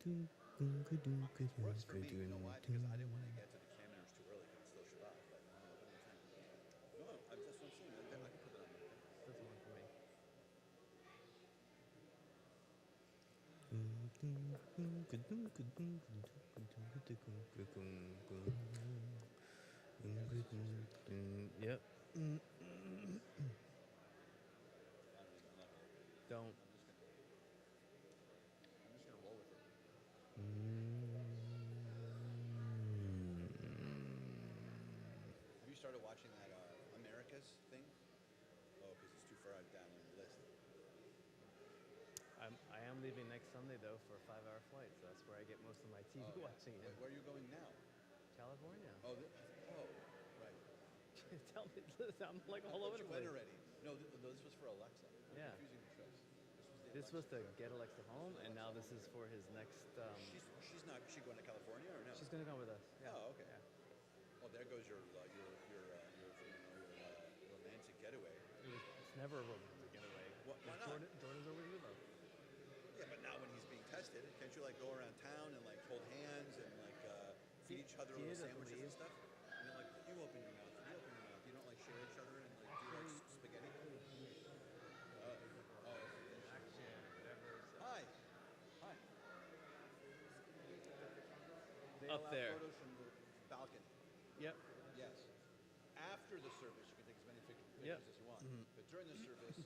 Works for me, you know why? Because I didn't want to get to the cameras too early because it's still Shabbat. But I don't know, what do you think? No, that's what I'm saying. I can put that on there. Doesn't work for me. Yep. Don't. I'm just gonna roll with it. Have you started watching that America's thing? Oh, because it's too far down on the list. I am leaving next Sunday though for a 5-hour flight, so that's where I get most of my TV watching in. Where are you going now? California. Oh, right. Tell me, I'm like all over the place. You went already. No, this was for Alexa. I'm Yeah. confusing the trips. This was to get Alexa home, and now this is for his next. She's not. Is she going to California or no? She's gonna come with us. Yeah. Oh, okay. Yeah. Oh, there goes your romantic getaway. It's never a romantic getaway. Why not? Jordan's over here though. Yeah, but now when he's being tested, can't you like go around town and like hold hands and like feed each other little sandwiches and stuff? And you're like, you open your mouth, you open your mouth. You don't like share each other and like do like spaghetti. Hi. They Up allow there. photos from the balcony. Yep. Yes. After the service, you can take as many pictures as you want. But during the service,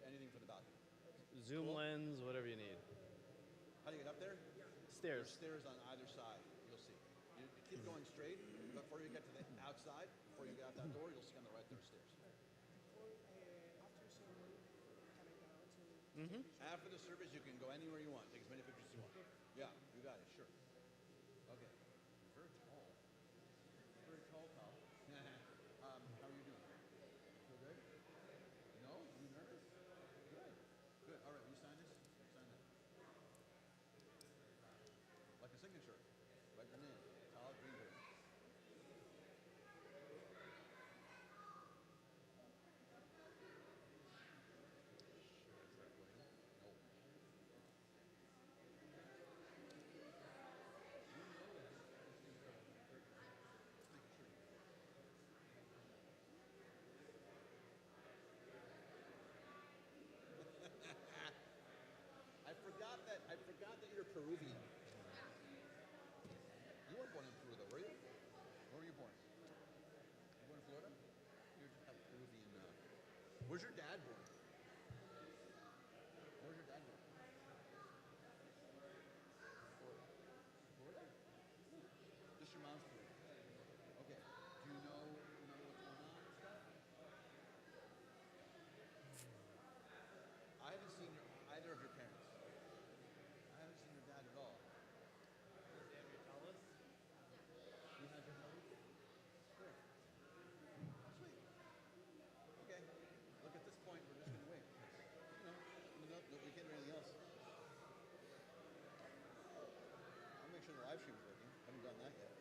anything from the balcony. Zoom lens, whatever you need. How do you get up there? Stairs. There's stairs on either side. You'll see. You keep going straight. Before you get to the outside, before you get out that door, you'll see on the right there are stairs. After the service, you can go anywhere you want. Take as many pictures as you want. Yeah, you got it. Sure. Okay. Very tall. Very tall, pal. How are you doing? Feel good? No? You nervous? Good. Good. All right. Will you sign this? Sign that. Like a signature. Write your name. Tal Greenberg. I forgot that you're Peruvian. You weren't born in Peru, though, were you? Where were you born? You born in Florida? You just have Peruvian. Where's your dad born? Where's your dad born? Florida? Just your mom's Peruvian. Okay. Do you know what's going on and stuff? I haven't seen either of your parents. I haven't seen your dad at all. Does he have your tallest? You have your tallest? Great. Sweet. Okay. Look, at this point, we're just going to wait. We can't do anything else. I'll make sure the live stream's working. Haven't done that yet.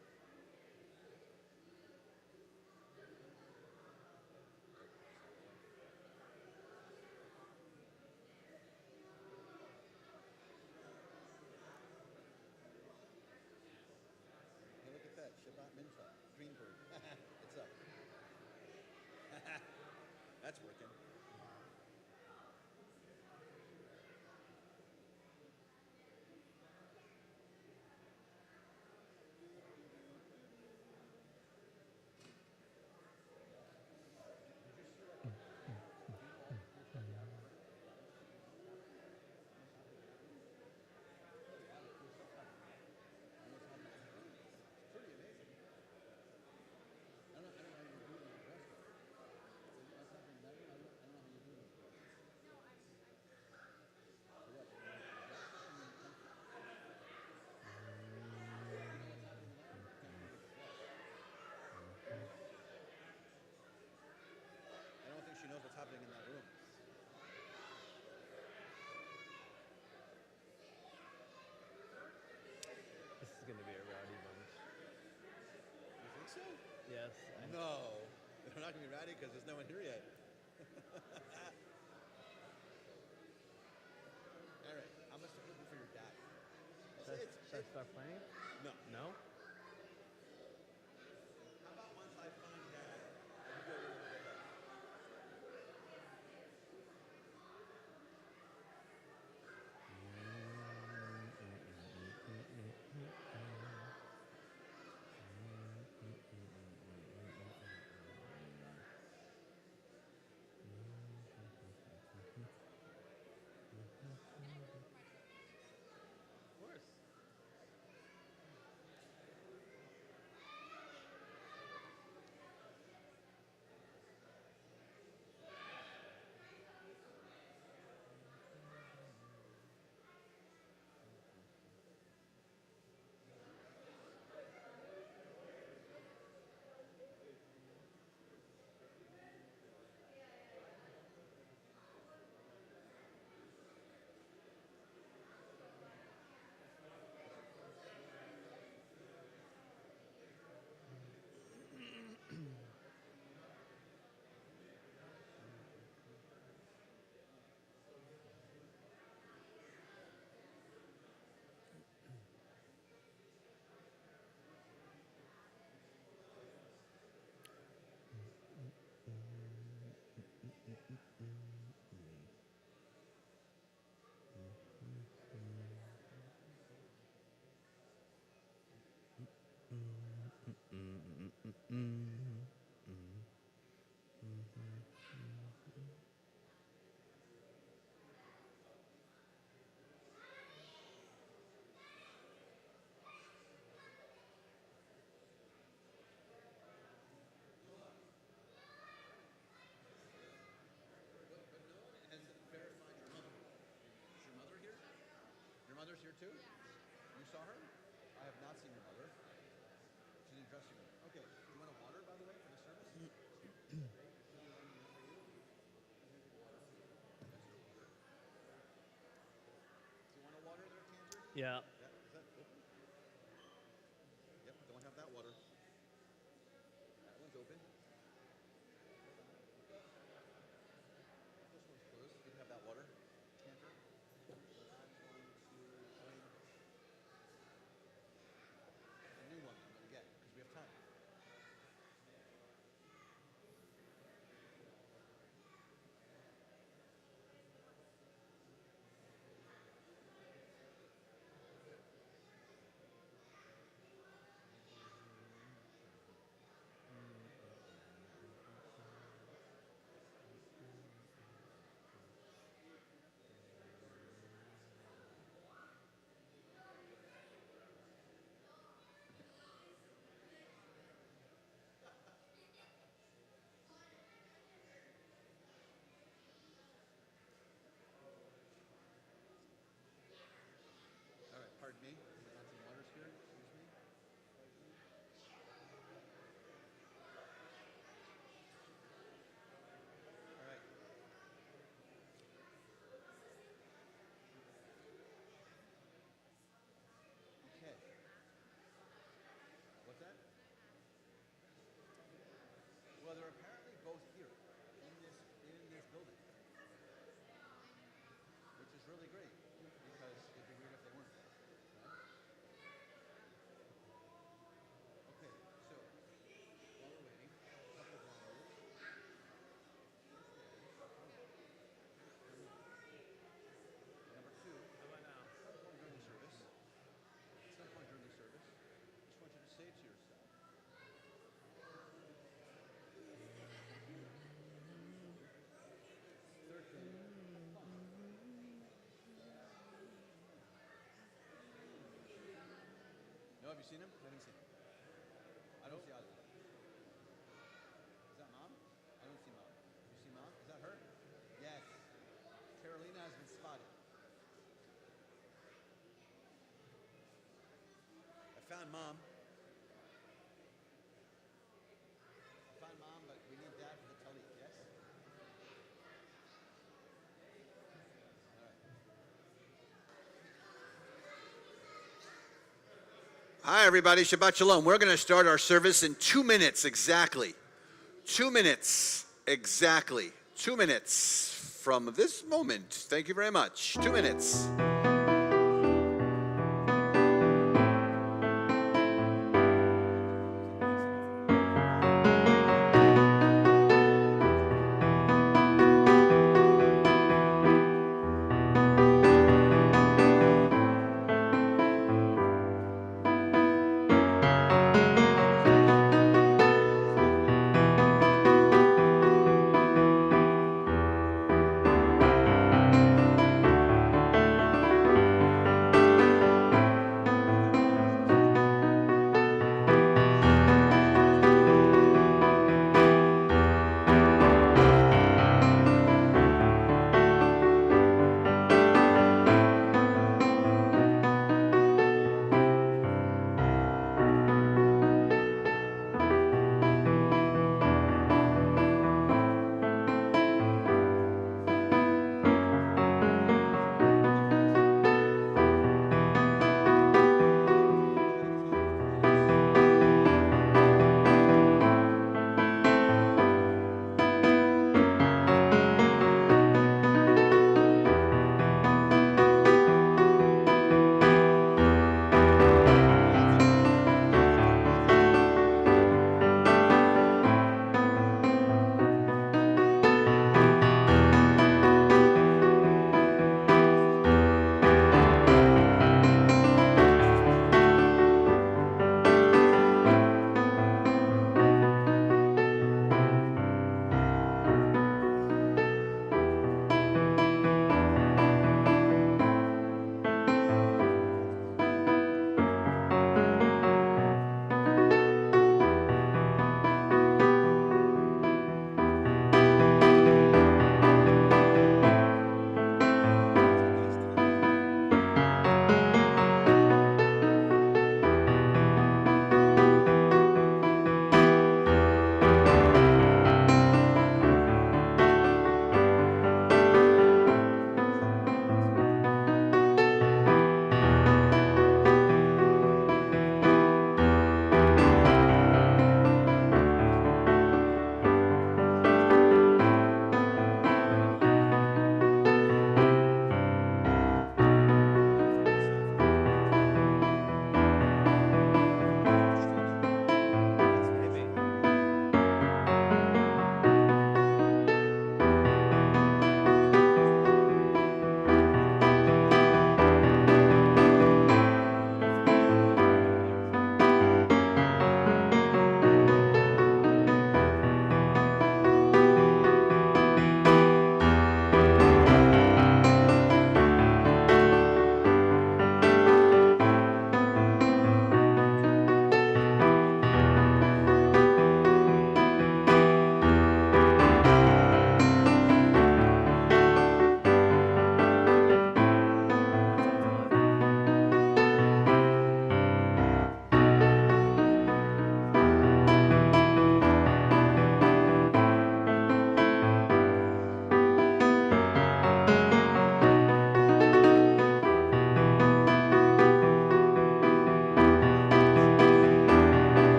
Shabbat Mincha, Greenberg. It's up. That's working. She knows what's happening in that room. This is going to be a rowdy bunch. You think so? Yes. No. They're not going to be rowdy because there's no one here yet. All right. How much to put for your dad? That's Should I start playing? No. No? How about once I find Dad, I'll go a little bit ahead. Of course. Has verified your mother. Is your mother here? Your mother's here too? You saw her? I have not seen your mother. She's in the dressing room. Okay. Do you want a water, by the way, for the service? That's your water. Do you want a water there, Tanzer? Yeah. Yeah. Is that open? Yep. Don't have that water. That one's open. This one's closed. You can have that water. Tanzer. A new one I'm going to get because we have time. All right, pardon me. We got some waters here. Excuse me. All right. Okay. What's that? Well, they're apparently both here in this building, which is really great because it'd be weird if they weren't. Right? Okay, so while we're waiting, a couple of waters. Number two, How about now? some point during the service. Some point during the service, just want you to say to yourself. Third thing. No, have you seen him? I haven't seen him. I don't see either. Is that Mom? I don't see Mom. You see Mom? Is that her? Yes. Carolina has been spotted. I found Mom. I found Mom, but we need Dad for the telly. Yes? All right. Hi, everybody. Shabbat Shalom. We're going to start our service in 2 minutes exactly. 2 minutes exactly. 2 minutes from this moment. Thank you very much. 2 minutes.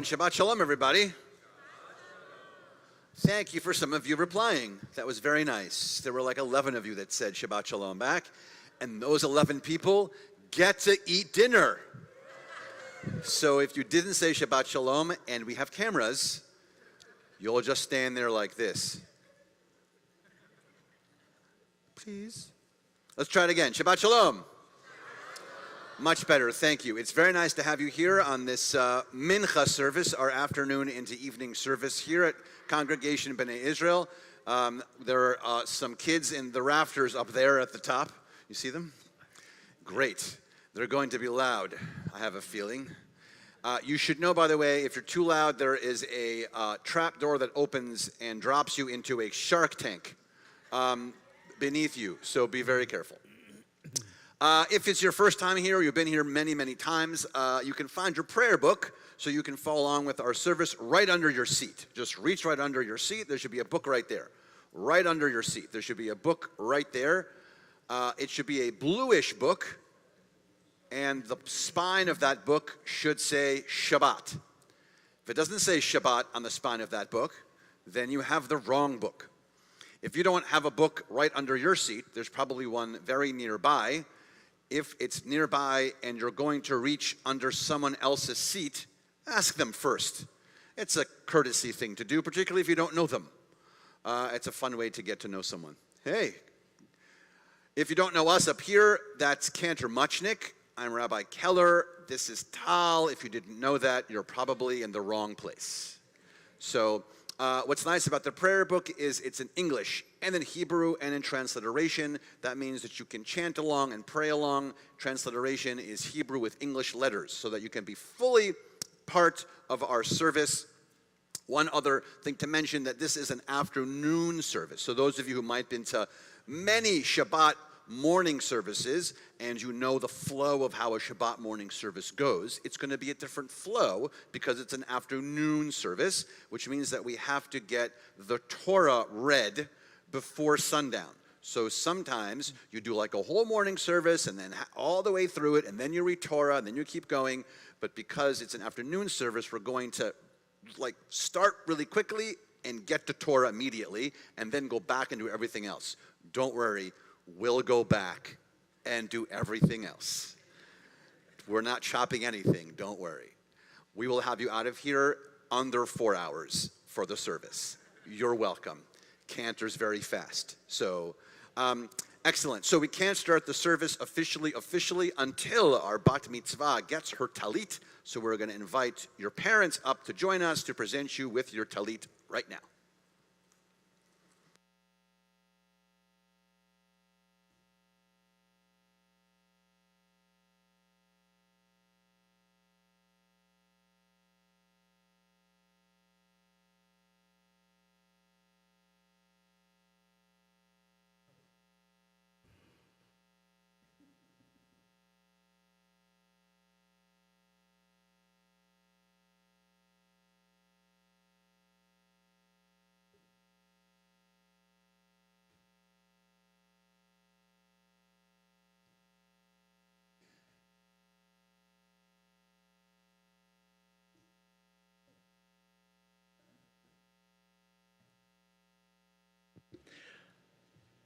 and Shabbat Shalom, everybody. Thank you for some of you replying. That was very nice. There were like 11 of you that said Shabbat Shalom back, and those 11 people get to eat dinner. So if you didn't say Shabbat Shalom, and we have cameras, you'll just stand there like this. Please. Let's try it again. Shabbat Shalom. Much better, thank you. It's very nice to have you here on this Mincha service, our afternoon into evening service here at Congregation B'nai Israel. There are some kids in the rafters up there at the top. You see them? Great. They're going to be loud, I have a feeling. You should know, by the way, if you're too loud, there is a trap door that opens and drops you into a shark tank beneath you, so be very careful. If it's your first time here, or you've been here many, many times, you can find your prayer book so you can follow along with our service right under your seat. Just reach right under your seat. There should be a book right there. Right under your seat. There should be a book right there. It should be a bluish book, and the spine of that book should say Shabbat. If it doesn't say Shabbat on the spine of that book, then you have the wrong book. If you don't have a book right under your seat, there's probably one very nearby. If it's nearby and you're going to reach under someone else's seat, ask them first. It's a courtesy thing to do, particularly if you don't know them. It's a fun way to get to know someone. Hey, if you don't know us up here, that's Cantor Muchnick. I'm Rabbi Keller. This is Tal. If you didn't know that, you're probably in the wrong place. So what's nice about the prayer book is it's in English and in Hebrew and in transliteration. That means that you can chant along and pray along. Transliteration is Hebrew with English letters so that you can be fully part of our service. One other thing to mention, that this is an afternoon service. So those of you who might have been to many Shabbat morning services and you know the flow of how a Shabbat morning service goes, it's going to be a different flow because it's an afternoon service, which means that we have to get the Torah read before sundown. So sometimes you do like a whole morning service and then all the way through it, and then you read Torah, and then you keep going. But because it's an afternoon service, we're going to like start really quickly and get to Torah immediately, and then go back and do everything else. Don't worry, we'll go back and do everything else. We're not chopping anything, don't worry. We will have you out of here under 4 hours for the service. You're welcome. Cantor's very fast. So, excellent. So we can't start the service officially until our bat mitzvah gets her talit. So we're going to invite your parents up to join us to present you with your talit right now.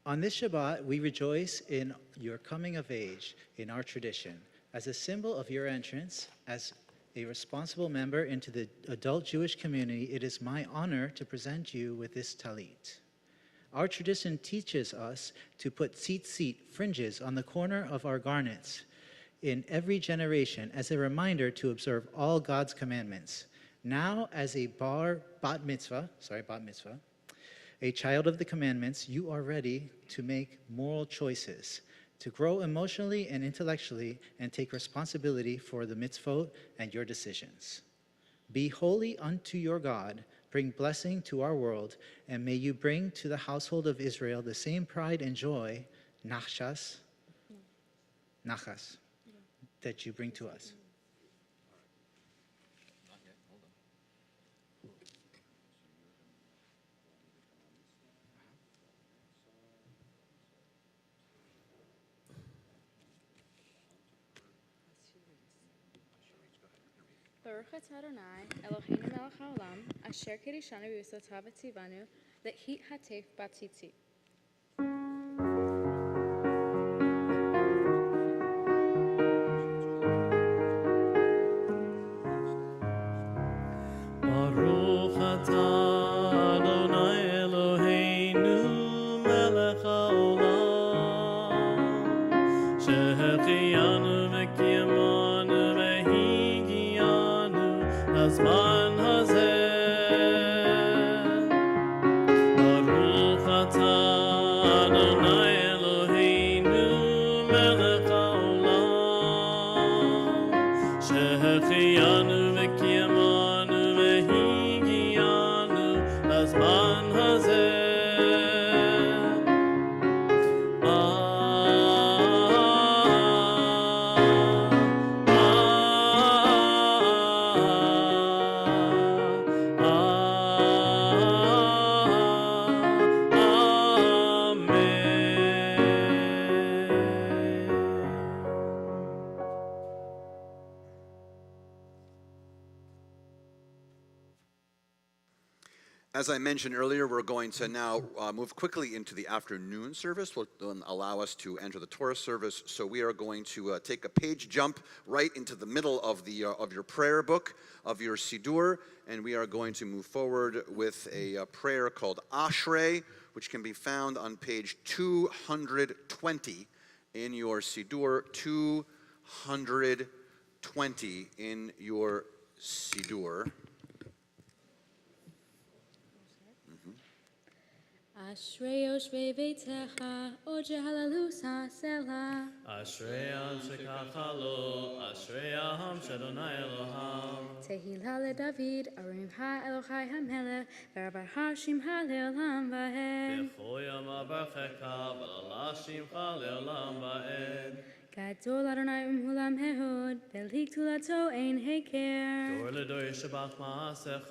On this Shabbat, we rejoice in your coming of age in our tradition. As a symbol of your entrance, as a responsible member into the adult Jewish community, it is my honor to present you with this talit. Our tradition teaches us to put tzitzit, fringes, on the corner of our garments in every generation as a reminder to observe all God's commandments. Now, as a bat mitzvah, a child of the commandments, you are ready to make moral choices, to grow emotionally and intellectually, and take responsibility for the mitzvot and your decisions. Be holy unto your God, bring blessing to our world, and may you bring to the household of Israel the same pride and joy, nachas, that you bring to us. The Baruch atah Adonai, Eloheinu melech haolam, asher kedishanu v'yisotav v'tzivanu, le'hit hatef batzitzit. Baruch atah Adonai Eloheinu melech haolam, שהחיינו וקיימנו והגיענו לזמן הזה. ברוך אתה אדוני אלוהינו מלך העולם, שהחיינו וקיימנו והגיענו לזמן הזה. As I mentioned earlier, we're going to now move quickly into the afternoon service, which will allow us to enter the Torah service. So we are going to take a page jump right into the middle of your prayer book, of your Siddur, and we are going to move forward with a prayer called Ashrei, which can be found on page 220 in your Siddur, 220 in your Siddur. Ashrei yoshvei beitecha, oje halalu sasela. אשרי העם שככה לו, אשרי העם שאדוני אלוהיו. Tehillah leDavid, arim ha'elochai hamelech, v'rabar hashim ha'leolam va'ed. בכל יום אברכך, ולעלה שמך לעולם ועד. Gadol Adonai umhulam hehod, velik tulato ein heker. דור לדור ישבח מעשיך,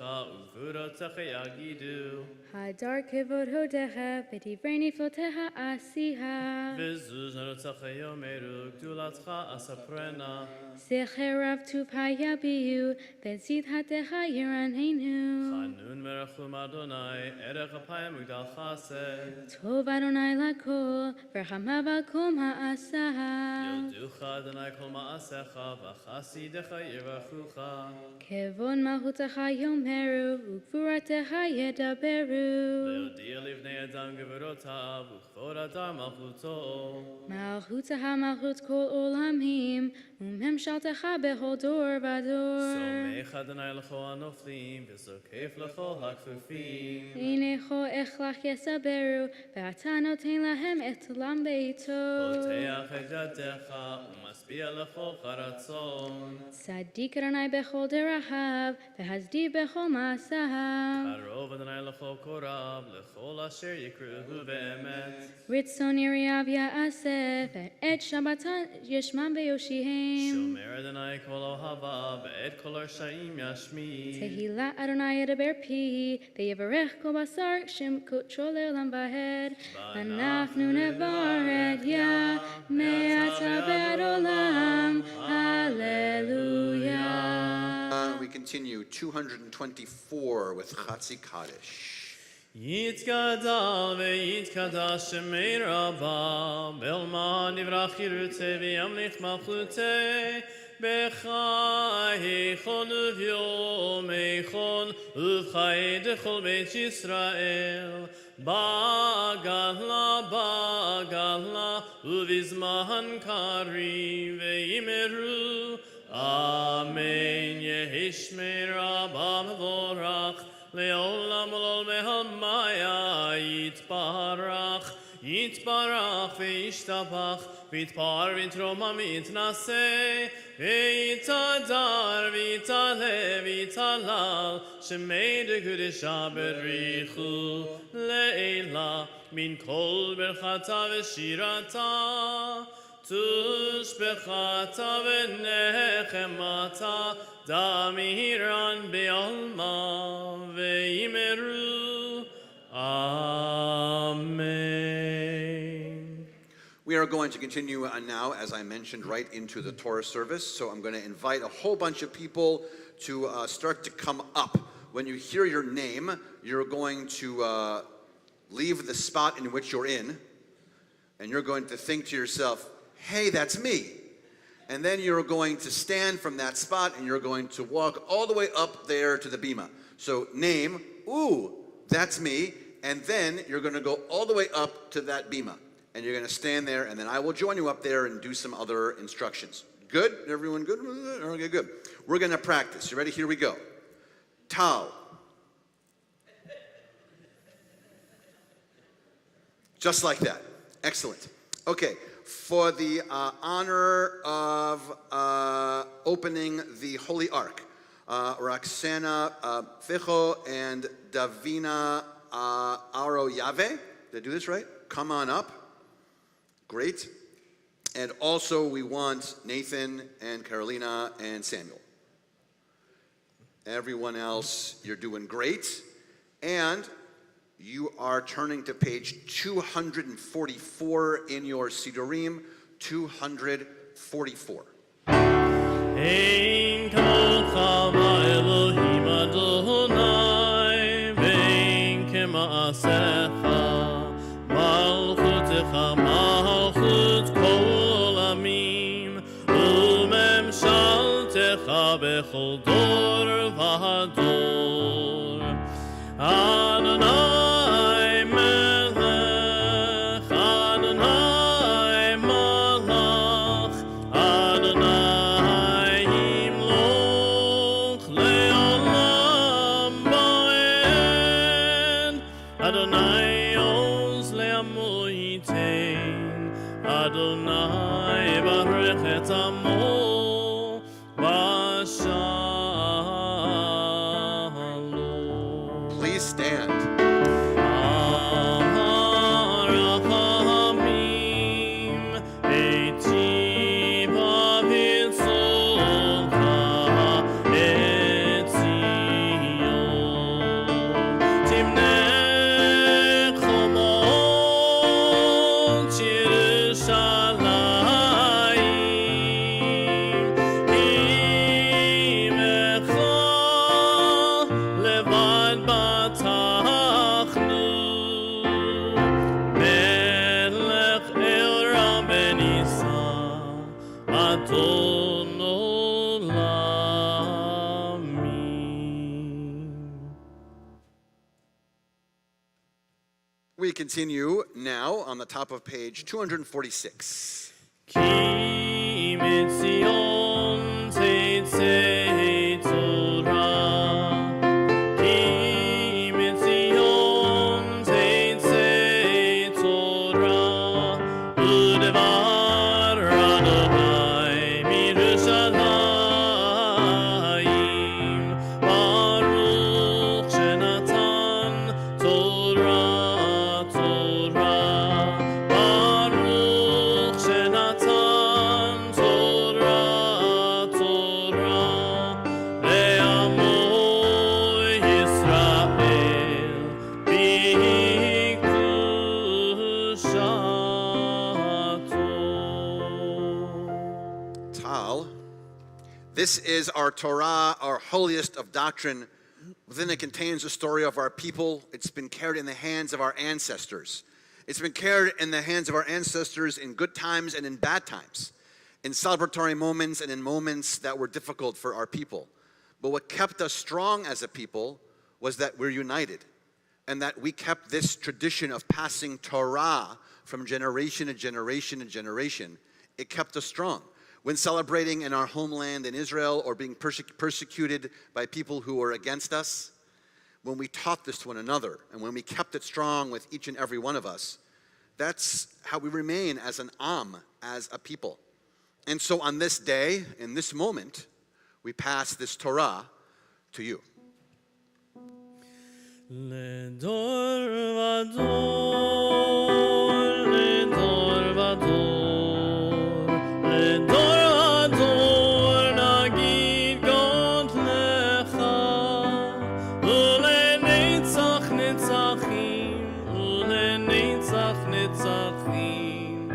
וגבורתך יגידו. Hadar kevod hodecha, v'divrei niflotecha asiha. וזוז נרוצך יאמרו, גדולתך אספרנה. Zecher rav tuv hayabiu, v'zid hatecha yiranenu. חנון ורחום אדוני, ערך אפיים וגדל חסד. Tov Adonai lakol, v'rachamav al kol ma'asaha. יודוך אדוני כל מעשיך, וחסידיך יברכוך. Kevon malchutecha yomeru, ugvuratecha yedaberu. ויודיע לבני אדם גבורותיו, וכבוד אדם מלכותו. Malchutecha malchut kol olamim, umemshaltecha behol dor vador. סומך אדוני לכל הנופלים, וזוקף לכל הכפופים. Einecho echlach yesaberu, ve'ata noten lahem et olam beito. פותח את ידיך, ומשביע לכל חרצון. Tzadik Adonai bechol derahav, v'hazdiv bechol ma'asav. קרוב אדוני לכל קורב, לכל אשר יקראו באמת. Ritzon yiriav ya'aseh, ve'et shabbatan yishmam ve'yoshihem. שומר אדוני כל אוהביו, ואת כל הרשעים ישמיד. Tehillah Adonai yedaber pi, ve'yevarech kol basar shem kotro le'olam va'ed. Anachnu nevaret ya, me'ata be'ad olam, hallelujah. We continue 224 with Chatzi Kaddish. יתגדל ויתקדש שמי רבה, בלמן יברח ירצה וימליך מלכותי, בחייכון וביומייכון, ובחיי דכל בית ישראל. בגלה, בגלה, ובזמן קריב וימרו, אמן. יהי שמי רבה מבורך, לעולם ולעולמי המאיה יתברך, יתברך וישתבח, ויתפאר ויתרומם ויתנשא, ויתהדר ויתעלה ויתהלל, שמי דקדושה בריחו לעילה, מן כל ברכתה ושירתה. תושבחתה ונחמתה, דמירן בעלמה, ויאמרו אמן. We are going to continue now, as I mentioned, right into the Torah service. So I'm going to invite a whole bunch of people to start to come up. When you hear your name, you're going to leave the spot in which you're in, and you're going to think to yourself, hey, that's me. And then you're going to stand from that spot, and you're going to walk all the way up there to the bima. So name, ooh, that's me. And then you're going to go all the way up to that bima. And you're going to stand there, and then I will join you up there and do some other instructions. Good? Everyone good? Okay, good. We're going to practice. You ready? Here we go. Tal. Just like that. Excellent. Okay. For the honor of opening the Holy Ark, Roxana Fijo and Davina Aroyave. Did I do this right? Come on up. Great. And also we want Nathan and Carolina and Samuel. Everyone else, you're doing great. And you are turning to page 244 in your Sidurim, 244. Ein kol Elohim Adonai, vein kema'asecha, malchutecha malchut kol amim, umemshaltecha bechol dor v'hador. Adonai melech, Adonai malach, Adonai himloch le'olam ba'ed, Adonai oz le'amo yitein, Adonai barech et amo b'shalom. Please stand. We continue now on the top of page 246. Ki mitzion teitzei Torah, Ki mitzion teitzei Torah, udevar Adonai mirushalayim, Baruch shenatan Torah, Torah, Baruch shenatan Torah, Torah, le'amo Yisrael b'kedushato. Tal. This is our Torah, our holiest of doctrine. Within it contains the story of our people. It's been carried in the hands of our ancestors. It's been carried in the hands of our ancestors in good times and in bad times, in celebratory moments and in moments that were difficult for our people. But what kept us strong as a people was that we're united, and that we kept this tradition of passing Torah from generation to generation to generation. It kept us strong. When celebrating in our homeland in Israel or being persecuted by people who were against us, when we taught this to one another and when we kept it strong with each and every one of us, that's how we remain as an Am, as a people. And so on this day, in this moment, we pass this Torah to you. לדור ודור, לדור ודור, לדור ודור נגיד גודלך, ולנצח נצחים, ולנצח נצחים,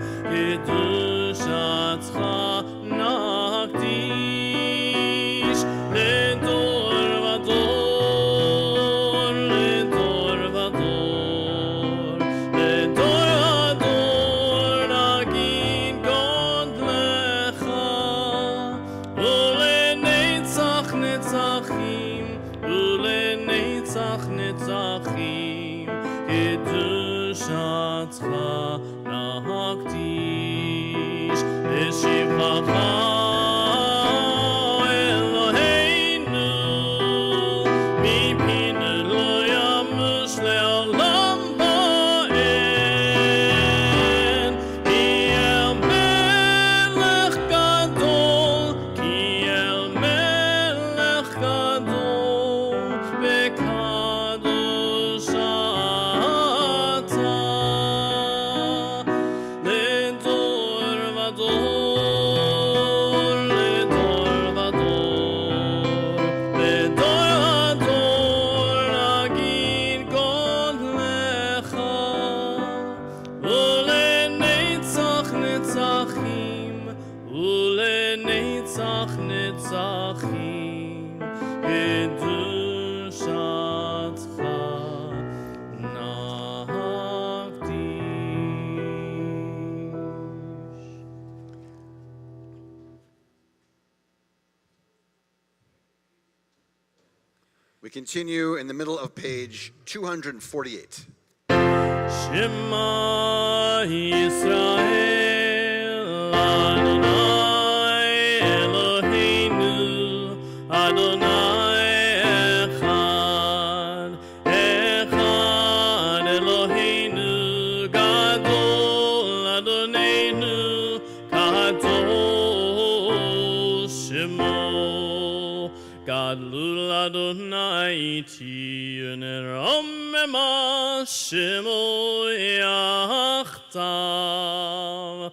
We continue in the middle of page 248. Shema Yisrael Adonai Eloheinu Adonai Echad Echad Eloheinu Gadol Adonenu Gadol Shemo Gadlul Adonai Iti Nerom Shemo Yachtav.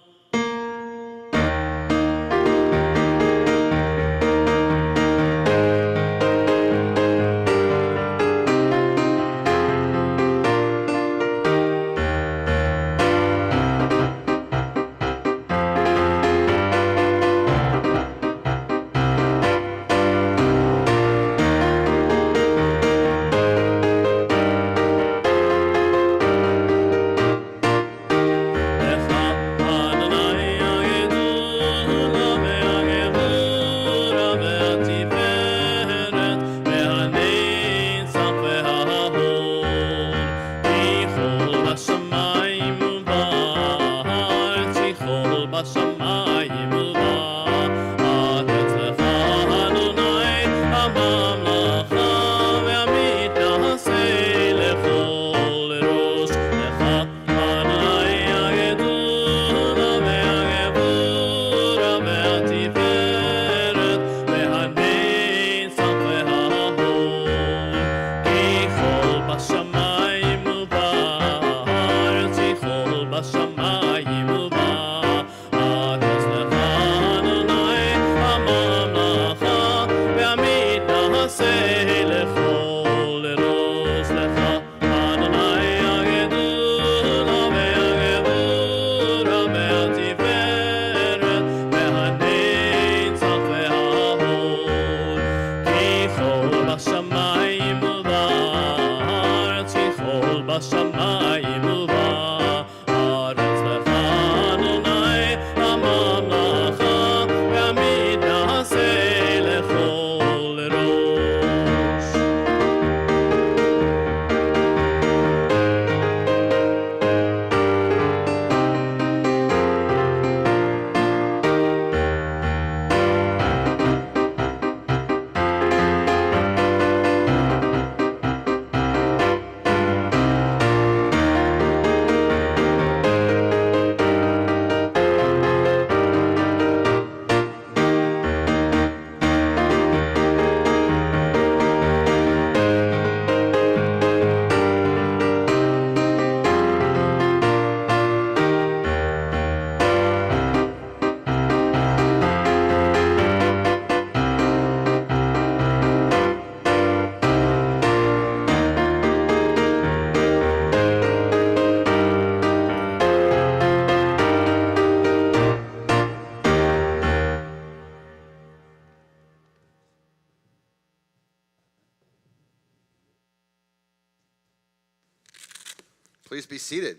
Please be seated.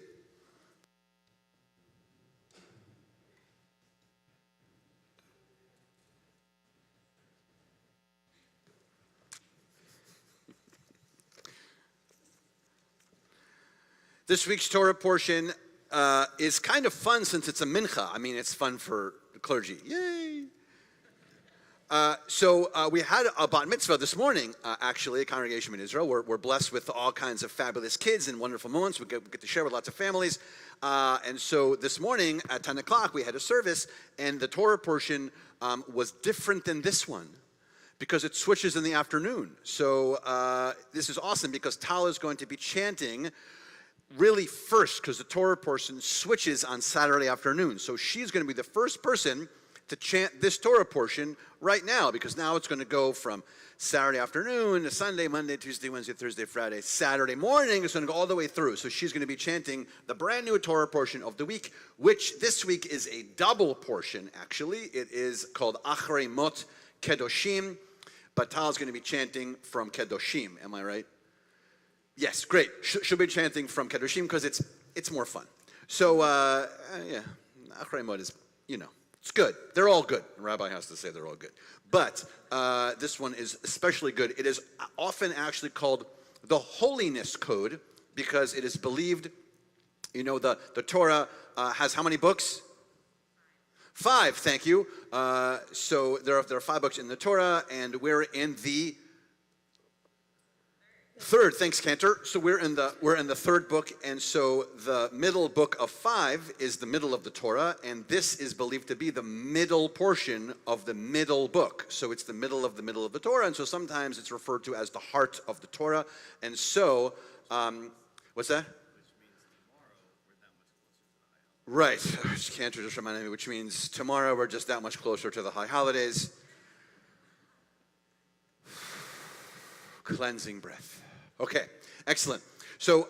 This week's Torah portion is kind of fun since it's a mincha. I mean, it's fun for clergy. Yay! We had a bat mitzvah this morning, actually, a congregation in Israel. We're blessed with all kinds of fabulous kids and wonderful moments. We get to share with lots of families. And so this morning at 10 o'clock, we had a service, and the Torah portion was different than this one because it switches in the afternoon. So this is awesome because Tal is going to be chanting really first because the Torah portion switches on Saturday afternoon. So she's going to be the first person to chant this Torah portion right now, because now it's going to go from Saturday afternoon to Sunday, Monday, Tuesday, Wednesday, Thursday, Friday, Saturday morning. It's going to go all the way through. So she's going to be chanting the brand new Torah portion of the week, which this week is a double portion, actually. It is called Achrei Mot Kedoshim, but Tal is going to be chanting from Kedoshim. Am I right? Yes, great. She'll be chanting from Kedoshim because it's more fun. So, yeah, Achrei Mot is, it's good. They're all good. The rabbi has to say they're all good. But this one is especially good. It is often actually called the Holiness Code because it is believed, the Torah has how many books? 5, thank you. So there are 5 books in the Torah, and we're in the third. Thanks, Cantor. So we're in the third book, and so the middle book of 5 is the middle of the Torah, and this is believed to be the middle portion of the middle book. So it's the middle of the Torah, and so sometimes it's referred to as the heart of the Torah. And so, what's that? Right. Cantor just reminded me, which means tomorrow we're just that much closer to the high holidays. Cleansing breath. Okay, excellent. So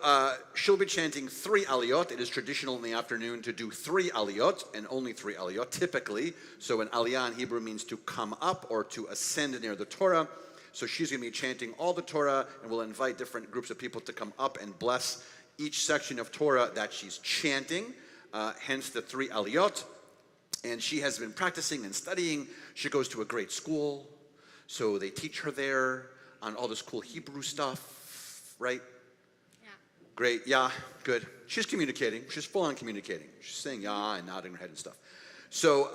she'll be chanting 3 aliyot. It is traditional in the afternoon to do 3 aliyot, and only 3 aliyot, typically. So an aliyah in Hebrew means to come up or to ascend near the Torah. So she's going to be chanting all the Torah, and we'll invite different groups of people to come up and bless each section of Torah that she's chanting, hence the 3 aliyot. And she has been practicing and studying. She goes to a great school, so they teach her there on all this cool Hebrew stuff, right? Yeah. Great, yeah, good. She's communicating. She's full on communicating. She's saying yeah and nodding her head and stuff. So,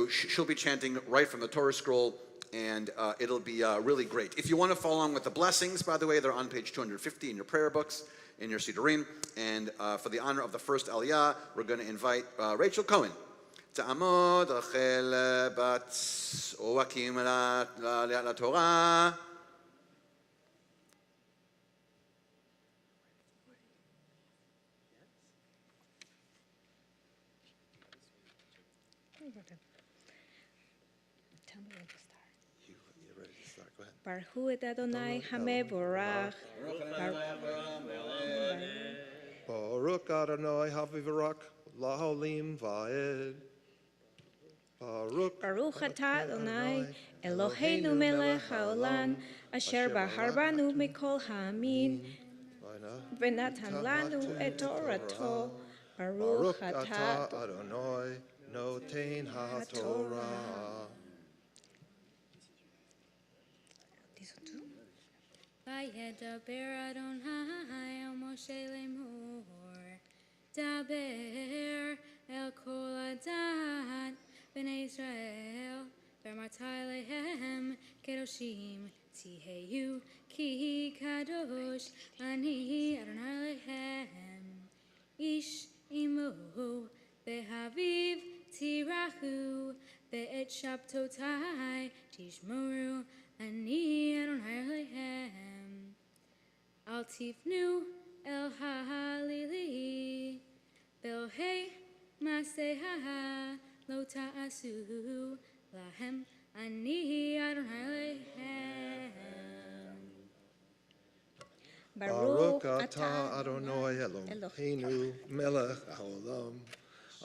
she'll be chanting right from the Torah scroll, and it'll be really great. If you want to follow along with the blessings, by the way, they're on page 250 in your prayer books, in your Sidurim. And for the honor of the first Aliyah, we're going to invite Rachel Cohen. תעמוד רחל בת אוהקים לתורה. Tell me when to start. You're ready to start. Go ahead. Baruch et Adonai hamevorach. Baruch Adonai havivarak laholim va'ed. Baruch atah Adonai Eloheinu melech haolam asher bahar banu mikol ha'amin v'natan lanu et torato. Baruch atah Adonai noten haTorah. Vayedaber Adonai el Moshe lemor, daber el kol adat b'nei Israel, v'amartai lehem kedoshim tiheyu ki kadosh ani Adonai lehem. Ish imo behaviv tirachu be'et shabtotai tishmoru ani Adonai lehem. Al tifnu el halili belhei maseha lo ta'asu lahem ani Adonai lehem. Baruch atah Adonai Eloheinu melech haolam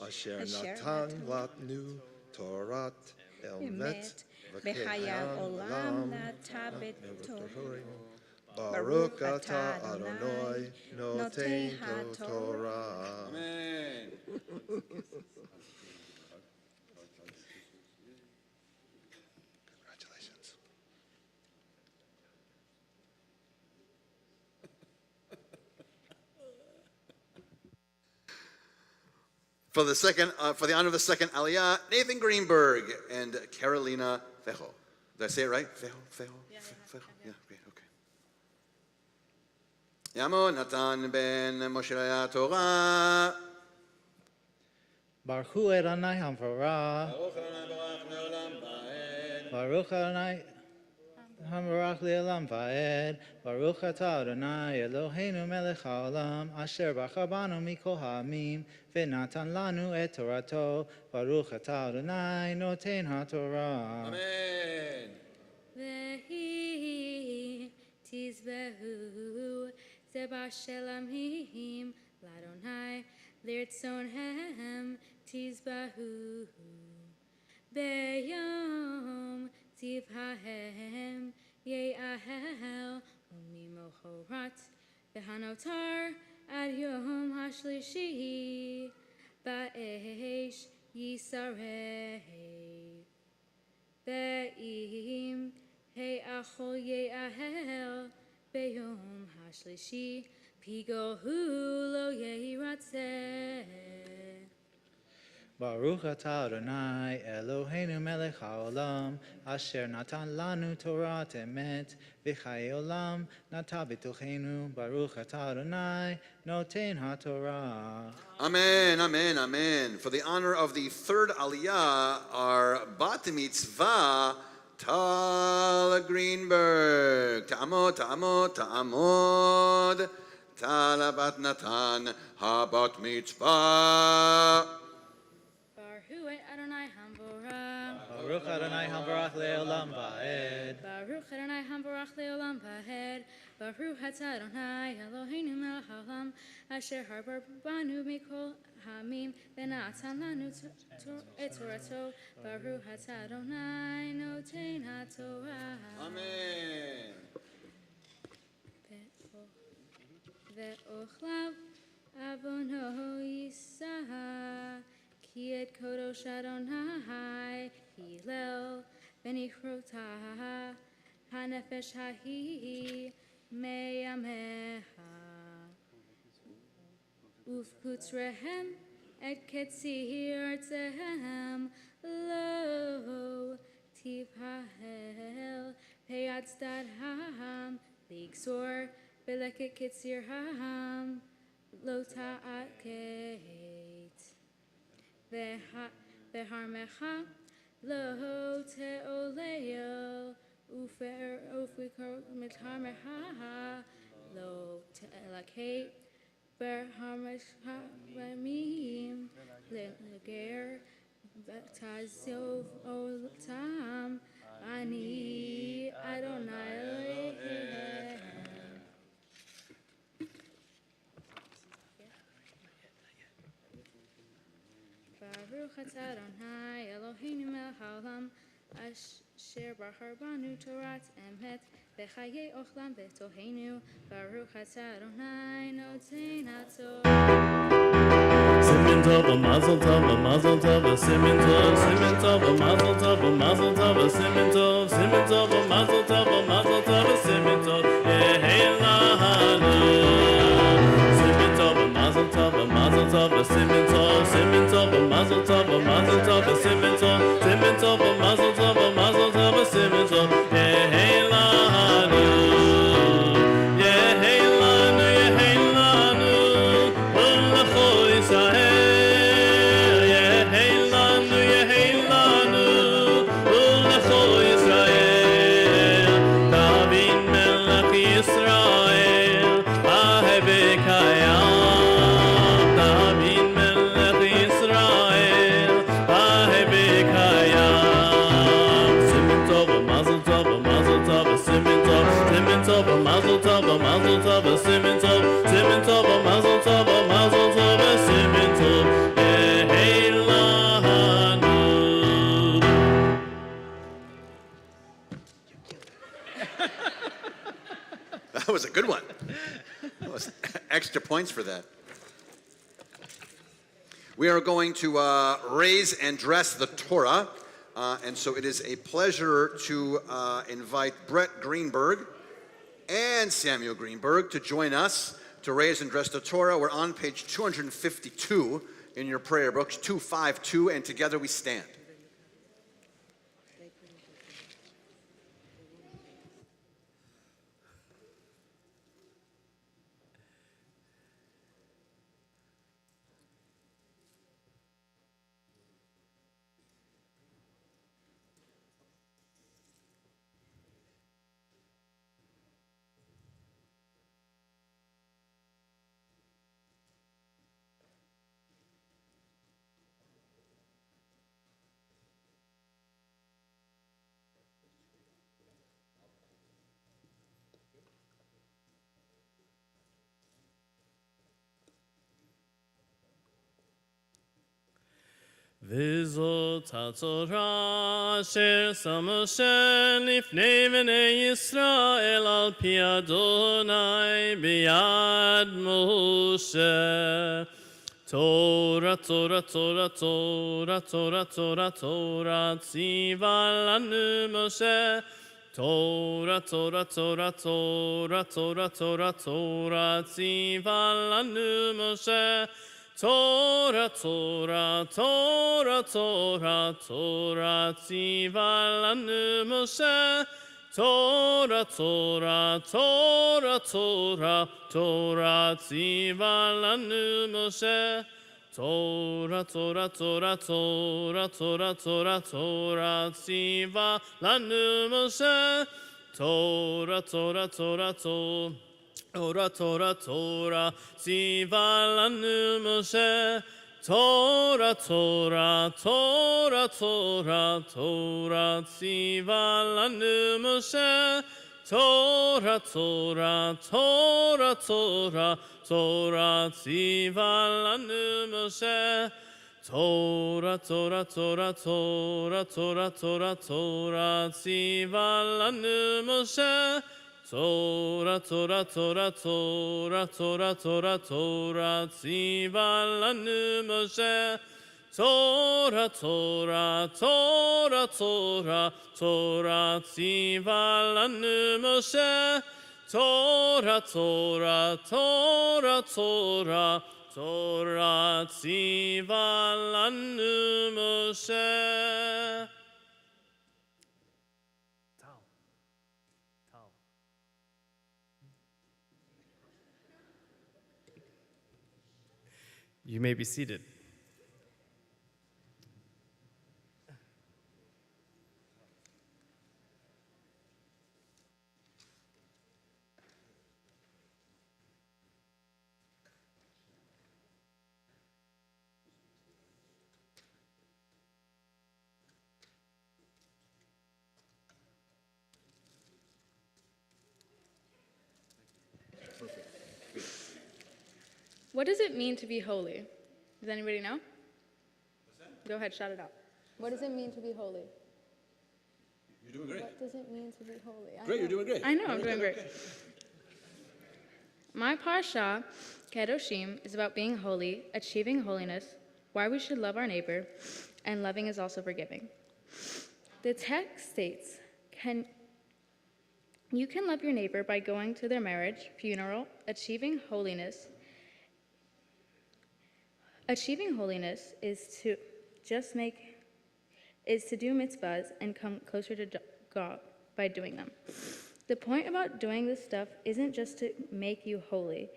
asher natan latnu Torat elmet v'chayal olam nata b'torah. Baruch atah Adonai noten haTorah. Amen. Congratulations. For the honor of the second Aliyah, Nathan Greenberg and Carolina Fejo. Did I say it right? Fejo? Yeah, great, okay. Yamo Natan ben Moshe Torah. Baruch Hu Adonai Hamvarah. Baruch Adonai Hamvarach Le'olam Va'ed. Baruch Atah Adonai Eloheinu Melech HaOlam Asher Bachar Banu Mikol Ha'amim V'natan Lanu Et Torato. Baruch Atah Adonai Noten HaTorah. Amen. Vehi tizbehu zeba shelamim ladonai lirtzonhem tizbehu beyom tivhahem ye'ahel umimochorat v'hanotar ad yom hashlishi ba'esh yisarei Be'im hey achol ye'ahel beyom hashlishi pigo hu lo yehiratzeh. Baruch Atah Adonai Eloheinu Melech HaOlam Asher Natan Lanu Torah Emet V'chayei Olam Nata B'tochenu Baruch Atah Adonai Noten HaTorah. Amen, amen, amen. For the honor of the third Aliyah, our Bat Mitzvah, Tal Greenberg. Ta'amod, ta'amod, ta'amod. Tal Bat Natan, Habat Mitzvah. Baruch Adonai Hamvorah. Baruch Adonai Hamvarach Le'olam Va'ed. Baruch Adonai Hamvorach Le'olam Va'ed. Baruch Atah Adonai Eloheinu Melech HaOlam Asher Harbar Banu Mikol Ha'amim V'natan Lanu Et Torato. Baruch Atah Adonai Noten HaTorah. Amen. Ve'ochlav avono Yisah Ki et Kodosh Adonai Hillel V'nichrotah Hanefesh Hahi Meyameha Ufputrehem Et Ketzir Artzehem Lo Tivhahel Peyat Stad Haham Ligsor Beleket Ketzir Haham Lo Ta'at Keit Veharmecha Lo Te'oleo Ufer Ufikor Mitharmeha Lo Te'elakate Berharmecha Ramim Leger Tazov Otam Ani Adonai Elohehem. Baruch Atah Adonai Eloheinu Melech HaOlam Asher Bachar Banu Torat Emet V'chayei Ochlam B'toheinu Baruch Atah Adonai Noten HaTorah. Simin tov, a mazel tov, a mazel tov, a simin tov, a mazel tov, a mazel tov, a simin tov, a mazel tov, a mazel tov, a simin tov, yehei lahanu. Simin tov, a mazel tov, a mazel tov, a simin tov, a mazel tov, a mazel tov, a simin tov, a mazel tov, a mazel tov, a simin tov, yehei lahanu. Yehei lanu, yehei lanu, u'lecho Yisrael. Yehei lanu, u'lecho Yisrael. David melech Yisrael, ahevekayam. David melech Yisrael, ahevekayam. Simin tov, a mazel tov, a mazel tov, a simin tov, a mazel tov, a mazel tov, a simin tov, a mazel tov, a mazel tov, a simin tov, yehei lahanu. That was a good one. That was extra points for that. We are going to raise and dress the Torah. And so it is a pleasure to invite Brett Greenberg and Samuel Greenberg to join us to raise and dress the Torah. We're on page 252 in your prayer books, 252, and together we stand. וזאת התורה אשר שם משה לפני בני ישראל על פי אדוני ביד משה. תורה, תורה, תורה, תורה, תורה, תורה, תורה, ציווה לנו משה. תורה, תורה, תורה, תורה, תורה, תורה, תורה, ציווה לנו משה. Torah, Torah, Torah, Torah, Torah, ציווה לנו משה. Torah, Torah, Torah, Torah, Torah, ציווה לנו משה. Torah, Torah, Torah, Torah, Torah, Torah, Torah, ציווה לנו משה. Torah, Torah, Torah, Torah. Torah, Torah, Torah, ציווה לנו משה. Torah, Torah, Torah, Torah, Torah, ציווה לנו משה. Torah, Torah, Torah, Torah, Torah, ציווה לנו משה. Torah, Torah, Torah, Torah, Torah, Torah, Torah, ציווה לנו משה. Torah, Torah, Torah, Torah, Torah, Torah, Torah, ציווה לנו משה. Torah, Torah, Torah, Torah, Torah, ציווה לנו משה. Torah, Torah, Torah, Torah, Torah, ציווה לנו משה. You may be seated. What does it mean to be holy? Does anybody know? Go ahead, shout it out. What does it mean to be holy? You're doing great. What does it mean to be holy? Great, you're doing great. I know, I'm doing great. My parsha, Kedoshim, is about being holy, achieving holiness, why we should love our neighbor, and loving is also forgiving. The text states, you can love your neighbor by going to their marriage, funeral, achieving holiness. Achieving holiness is to do mitzvahs and come closer to God by doing them. The point about doing this stuff isn't just to make you holy.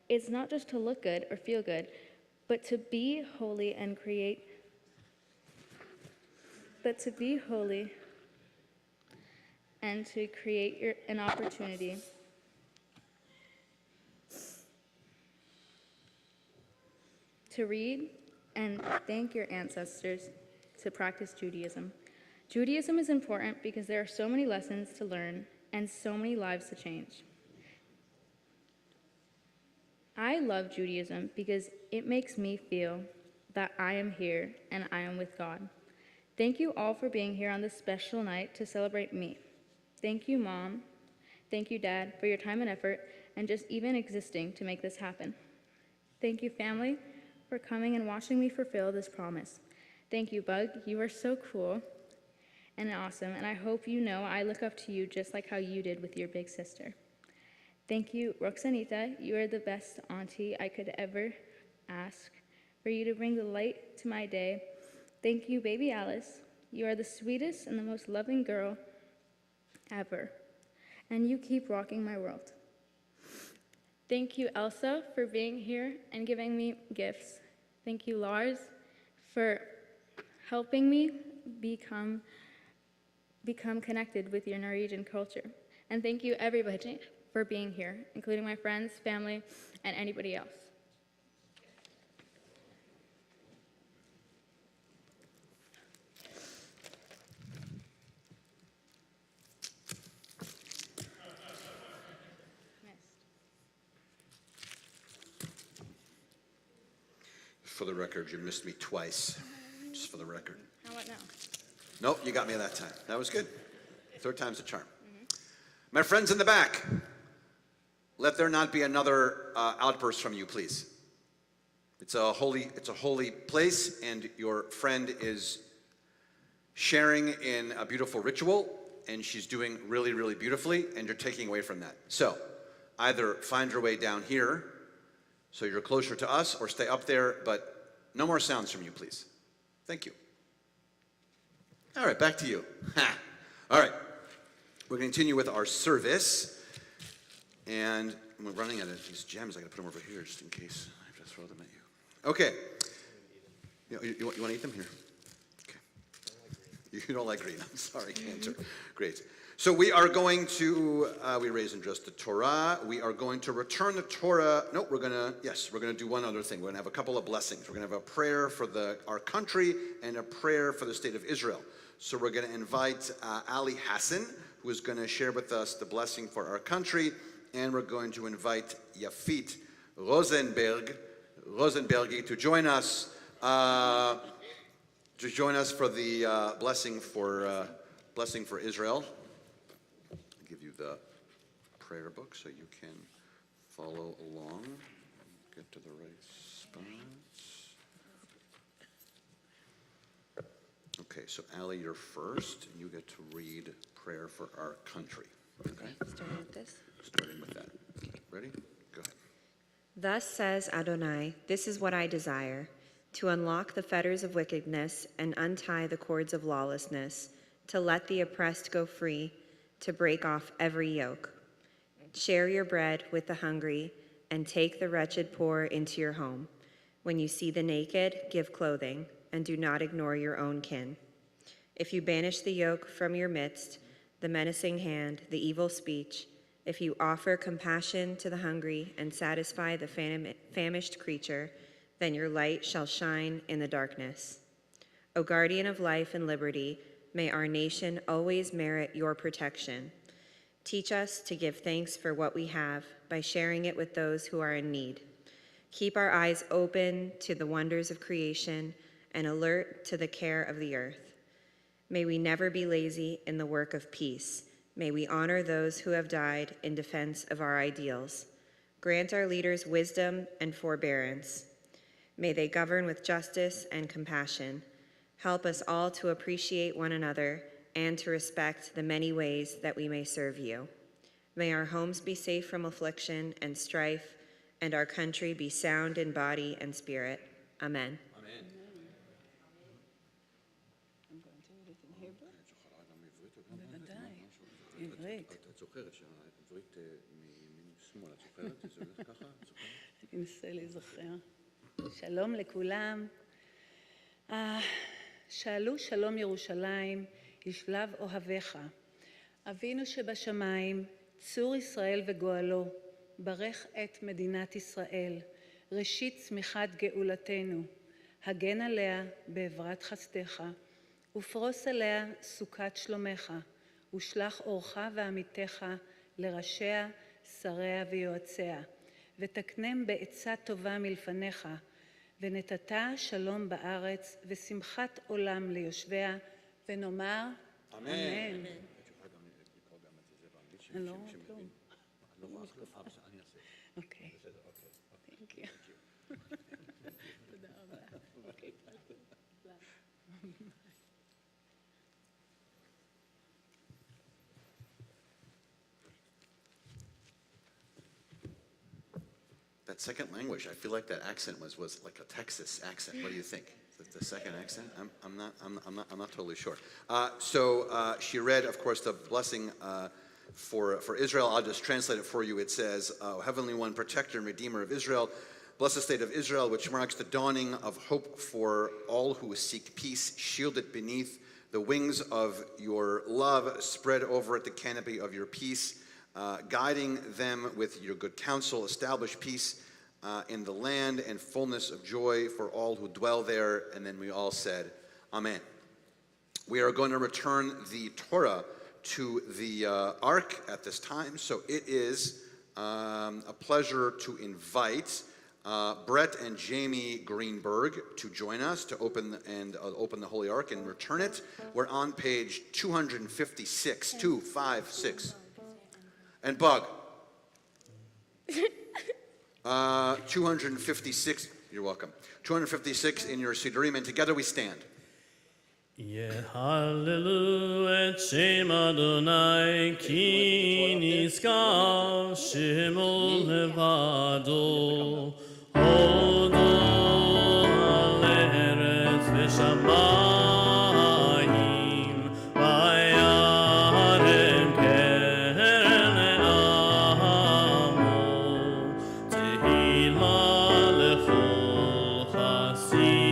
It's not just to look good or feel good, but to be holy and create. But to be holy and to create an opportunity to read and thank your ancestors, to practice Judaism. Judaism is important because there are so many lessons to learn and so many lives to change. I love Judaism because it makes me feel that I am here and I am with God. Thank you all for being here on this special night to celebrate me. Thank you, Mom. Thank you, Dad, for your time and effort and just even existing to make this happen. Thank you, family, for coming and watching me fulfill this promise. Thank you, Bug. You are so cool and awesome, and I hope you know I look up to you just like how you did with your big sister. Thank you, Roxanita. You are the best auntie I could ever ask for you to bring the light to my day. Thank you, baby Alice. You are the sweetest and the most loving girl ever, and you keep rocking my world. Thank you, Elsa, for being here and giving me gifts. Thank you, Lars, for helping me become connected with your Norwegian culture. And thank you, everybody, for being here, including my friends, family, and anybody else. For the record, you missed me twice, just for the record. How about now? Nope, you got me that time. That was good. Third time's a charm. My friends in the back, let there not be another outburst from you, please. It's a holy place, and your friend is sharing in a beautiful ritual, and she's doing really, really beautifully, and you're taking away from that. So either find your way down here so you're closer to us, or stay up there, but no more sounds from you, please. Thank you. All right, back to you. All right, we're going to continue with our service, and we're running out of these gems. I got to put them over here just in case I have to throw them at you. Okay. You want to eat them here? Okay. You don't like green. I'm sorry, Cantor. Great. So we are going to, we raise and just the Torah. We are going to return the Torah. No, we're going to do one other thing. We're going to have a couple of blessings. We're going to have a prayer for our country and a prayer for the state of Israel. So we're going to invite Ali Hassan, who is going to share with us the blessing for our country. And we're going to invite Yafit Rosenbergi to join us. To join us for the blessing for Israel. I'll give you the prayer book so you can follow along. Get to the right spots. Okay, so Ali, you're first, and you get to read prayer for our country. Okay? Starting with this. Starting with that. Ready? Go ahead. Thus says Adonai, this is what I desire, to unlock the fetters of wickedness and untie the cords of lawlessness, to let the oppressed go free, to break off every yoke. Share your bread with the hungry, and take the wretched poor into your home. When you see the naked, give clothing, and do not ignore your own kin. If you banish the yoke from your midst, the menacing hand, the evil speech, if you offer compassion to the hungry and satisfy the famished creature, then your light shall shine in the darkness. O guardian of life and liberty, may our nation always merit your protection. Teach us to give thanks for what we have by sharing it with those who are in need. Keep our eyes open to the wonders of creation and alert to the care of the earth. May we never be lazy in the work of peace. May we honor those who have died in defense of our ideals. Grant our leaders wisdom and forbearance. May they govern with justice and compassion. Help us all to appreciate one another and to respect the many ways that we may serve you. May our homes be safe from affliction and strife, and our country be sound in body and spirit. Amen. Amen. I'm going to read it in Hebrew. בוודאי, עברית. את זוכרת שהעברית מימין שמאל, את זוכרת? זה הולך ככה? אני אנסה להיזכר. שלום לכולם. שאלו שלום ירושלים, ישלב אוהביך. אבינו שבשמיים, צור ישראל וגואלו, ברך את מדינת ישראל, ראשית צמיחת גאולתנו, הגן עליה בעברת חסדך, ופרוס עליה סוכת שלומך, ושלח אורך ועמיתך לראשיה, שריה ויועציה, ותקנם בעצה טובה מלפניך, ונתת שלום בארץ ושמחת עולם ליושביה, ונאמר אמן. אמן. אני לא רואה כלום. אוקיי. Thank you. תודה רבה. אוקיי. That second language, I feel like that accent was like a Texas accent. What do you think? The second accent? I'm not totally sure. So she read, of course, the blessing for Israel. I'll just translate it for you. It says, Heavenly One, protector and redeemer of Israel, bless the state of Israel, which marks the dawning of hope for all who seek peace, shielded beneath the wings of your love, spread over it the canopy of your peace, guiding them with your good counsel, establish peace in the land and fullness of joy for all who dwell there. And then we all said, Amen. We are going to return the Torah to the Ark at this time. So it is a pleasure to invite Brett and Jamie Greenberg to join us to open the Holy Ark and return it. We're on page 256, 256. And Bug. 256, you're welcome. 256 in your Siddurim, and together we stand. Yehalelu et Shem Adonai ki niskav shemo levado hodo al eretz v'shamayim vayarem keren le'amo tehila lechol chasida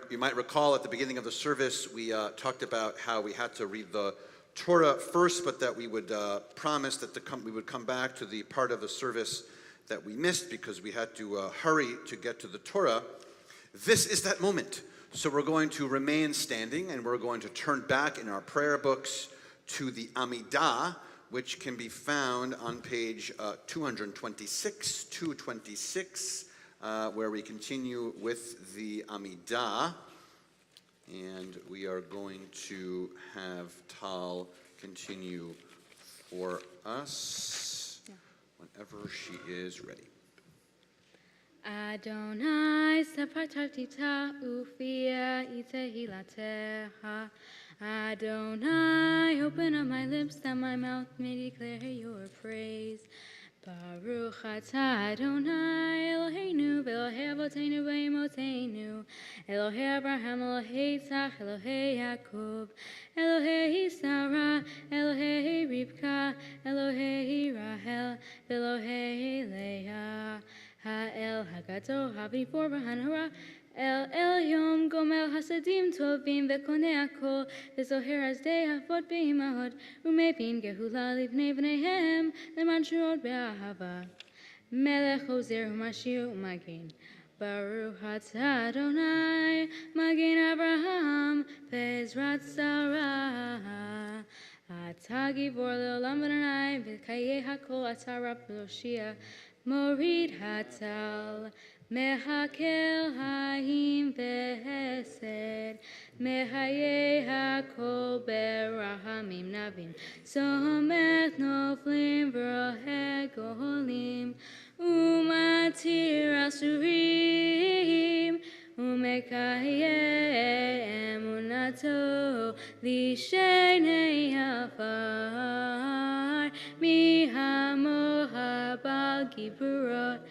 You might recall at the beginning of the service, we talked about how we had to read the Torah first, but that we would promise that we would come back to the part of the service that we missed because we had to hurry to get to the Torah. This is that moment. So we're going to remain standing and we're going to turn back in our prayer books to the Amidah, which can be found on page 226, where we continue with the Amidah. And we are going to have Tal continue for us whenever she is ready. Adonai sapatartita ufia itehilateha. Adonai, open up my lips that my mouth may declare your praise. Baruch atah Adonai Eloheinu v'Elohei Avoteinu v'Imotenu Elohei Abraham, Elohei Yitzchak, Elohei Yaakov, Elohei Sarah, Elohei Rivka, Elohei Rahel, v'Elohei Leah. Ha'el Hagadol Havivor v'Hanora El Yom Gomel Hasadim Tovim V'Konei Hakol V'Zoher Azdei Havot Be'imahot Umepin Gehula Livnei V'neihem Leman Shurot Be'ahava Melech Ozer U'Mashiach U'Magin Baruch atah Adonai Magin Abraham Ve'ezrat Sarah Atah Givor Le'olam V'Adonai V'Kayei Hakol Atah Rab V'Loshia Morid Hatal מחכה חיים וחסד, מחיי הכל ברחמים נבין, סומך נופלים ורואה גולים, ומתיר אסורים, ומקיים אמונתו לשני עפר, מהמוה בעל גיבורות,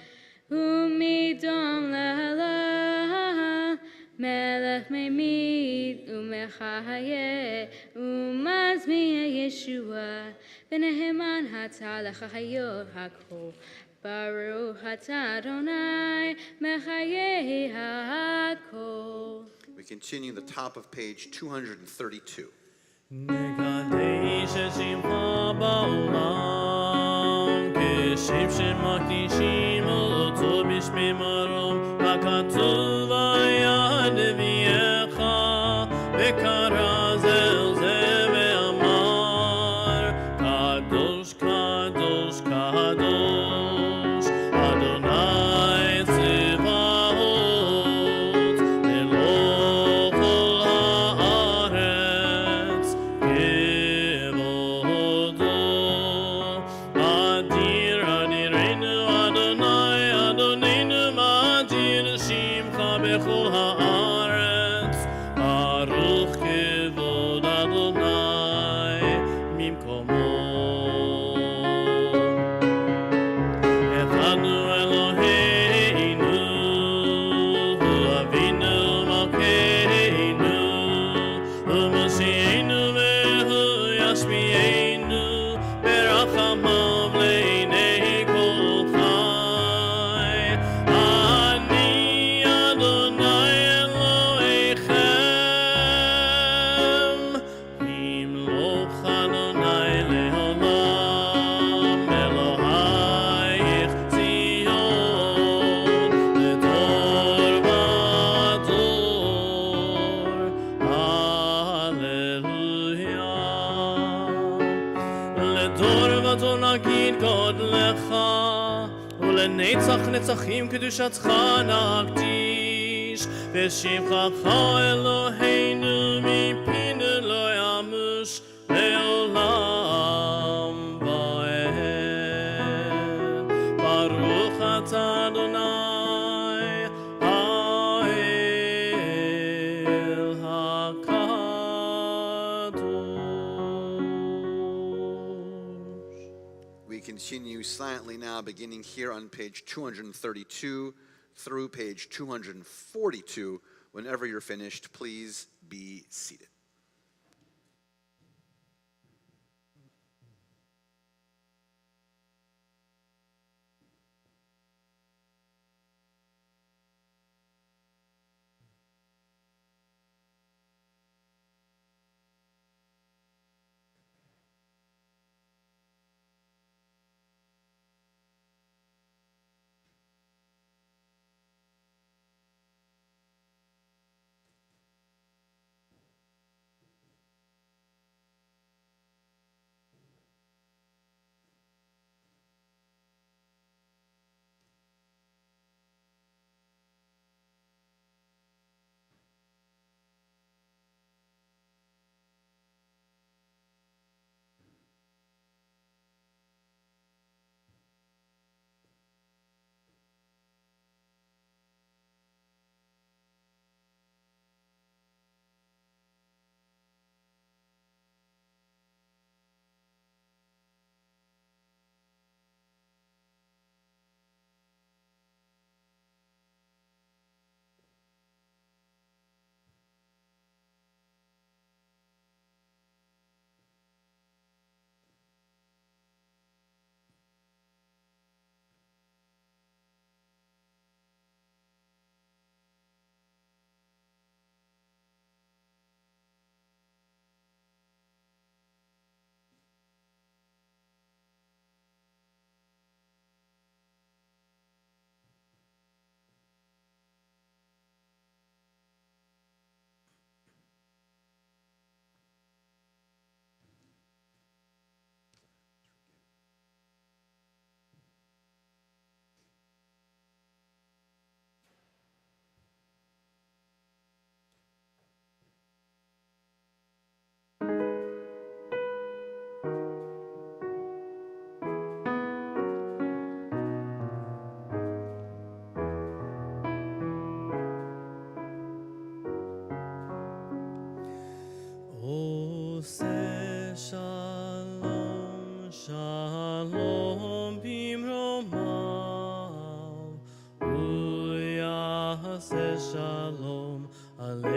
ומדום להלה, מלך ממית ומחיה, ומזמיע ישועה, ונאמן אתה לחיות הכל. Baruch atah Adonai, mechayei hakol. We continue the top of page 232. נקדש את שמך בעולם, כשם שמקדישים אותו בשמי מרום, הכתוב היה נביאך, וקרא זה זה ואמר, קדוש קדוש קדוש, אדוני צבאות, אלוה כל הארץ, כבודו. אדיר אדירנו אדוני, אדוננו מאדיר שמך בכל הארץ, ברוך כבוד אדוני ממקומו. אבנו אלוהינו, הוא אבינו מלכנו, הוא מושיענו והוא ישמיענו, ברחמיו לעיני כל חי. אני אדוני אלוהיכם, ימלוך אדוני לעולם, אלוהייך ציון, לדור ודור. הללויה. לדור ודור נגיד גודלך, ולנצח נצחים קדושתך נקדיש, ושבחך אלוהינו מפינו לא ימוש לעולם ועד. ברוך אתה אדוני האל הקדוש. We continue silently now, beginning here on page 232 through page 242. Whenever you're finished, please be seated. Ose shalom, shalom bimromav, uyase shalom aleinu,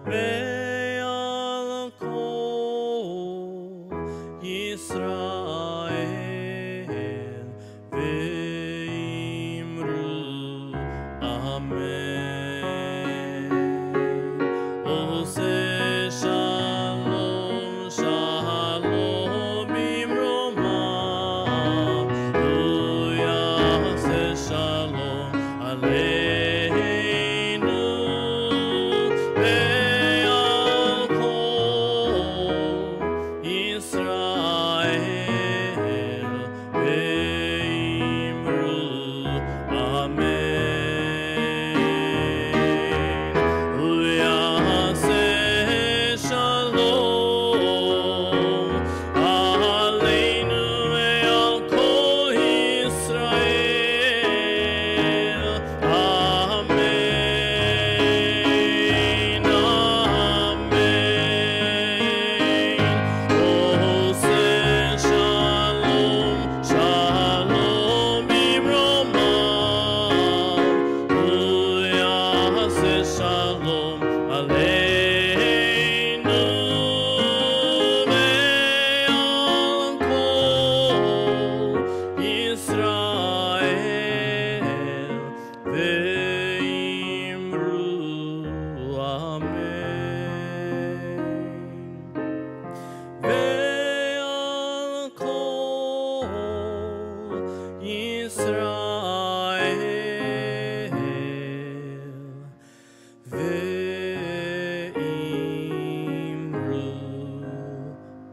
ve'al kol Yisrael, ve'imru amen. Ose shalom, shalom bimromav, uyase shalom aleinu, ve'al kol Yisrael, ve'imru amen. Uyase shalom aleinu ve'al kol Yisrael, amen, amen. Ose shalom, shalom bimromav, uyase shalom aleinu, ve'al kol Yisrael, ve'imru amen. Ve'al kol Yisrael, ve'imru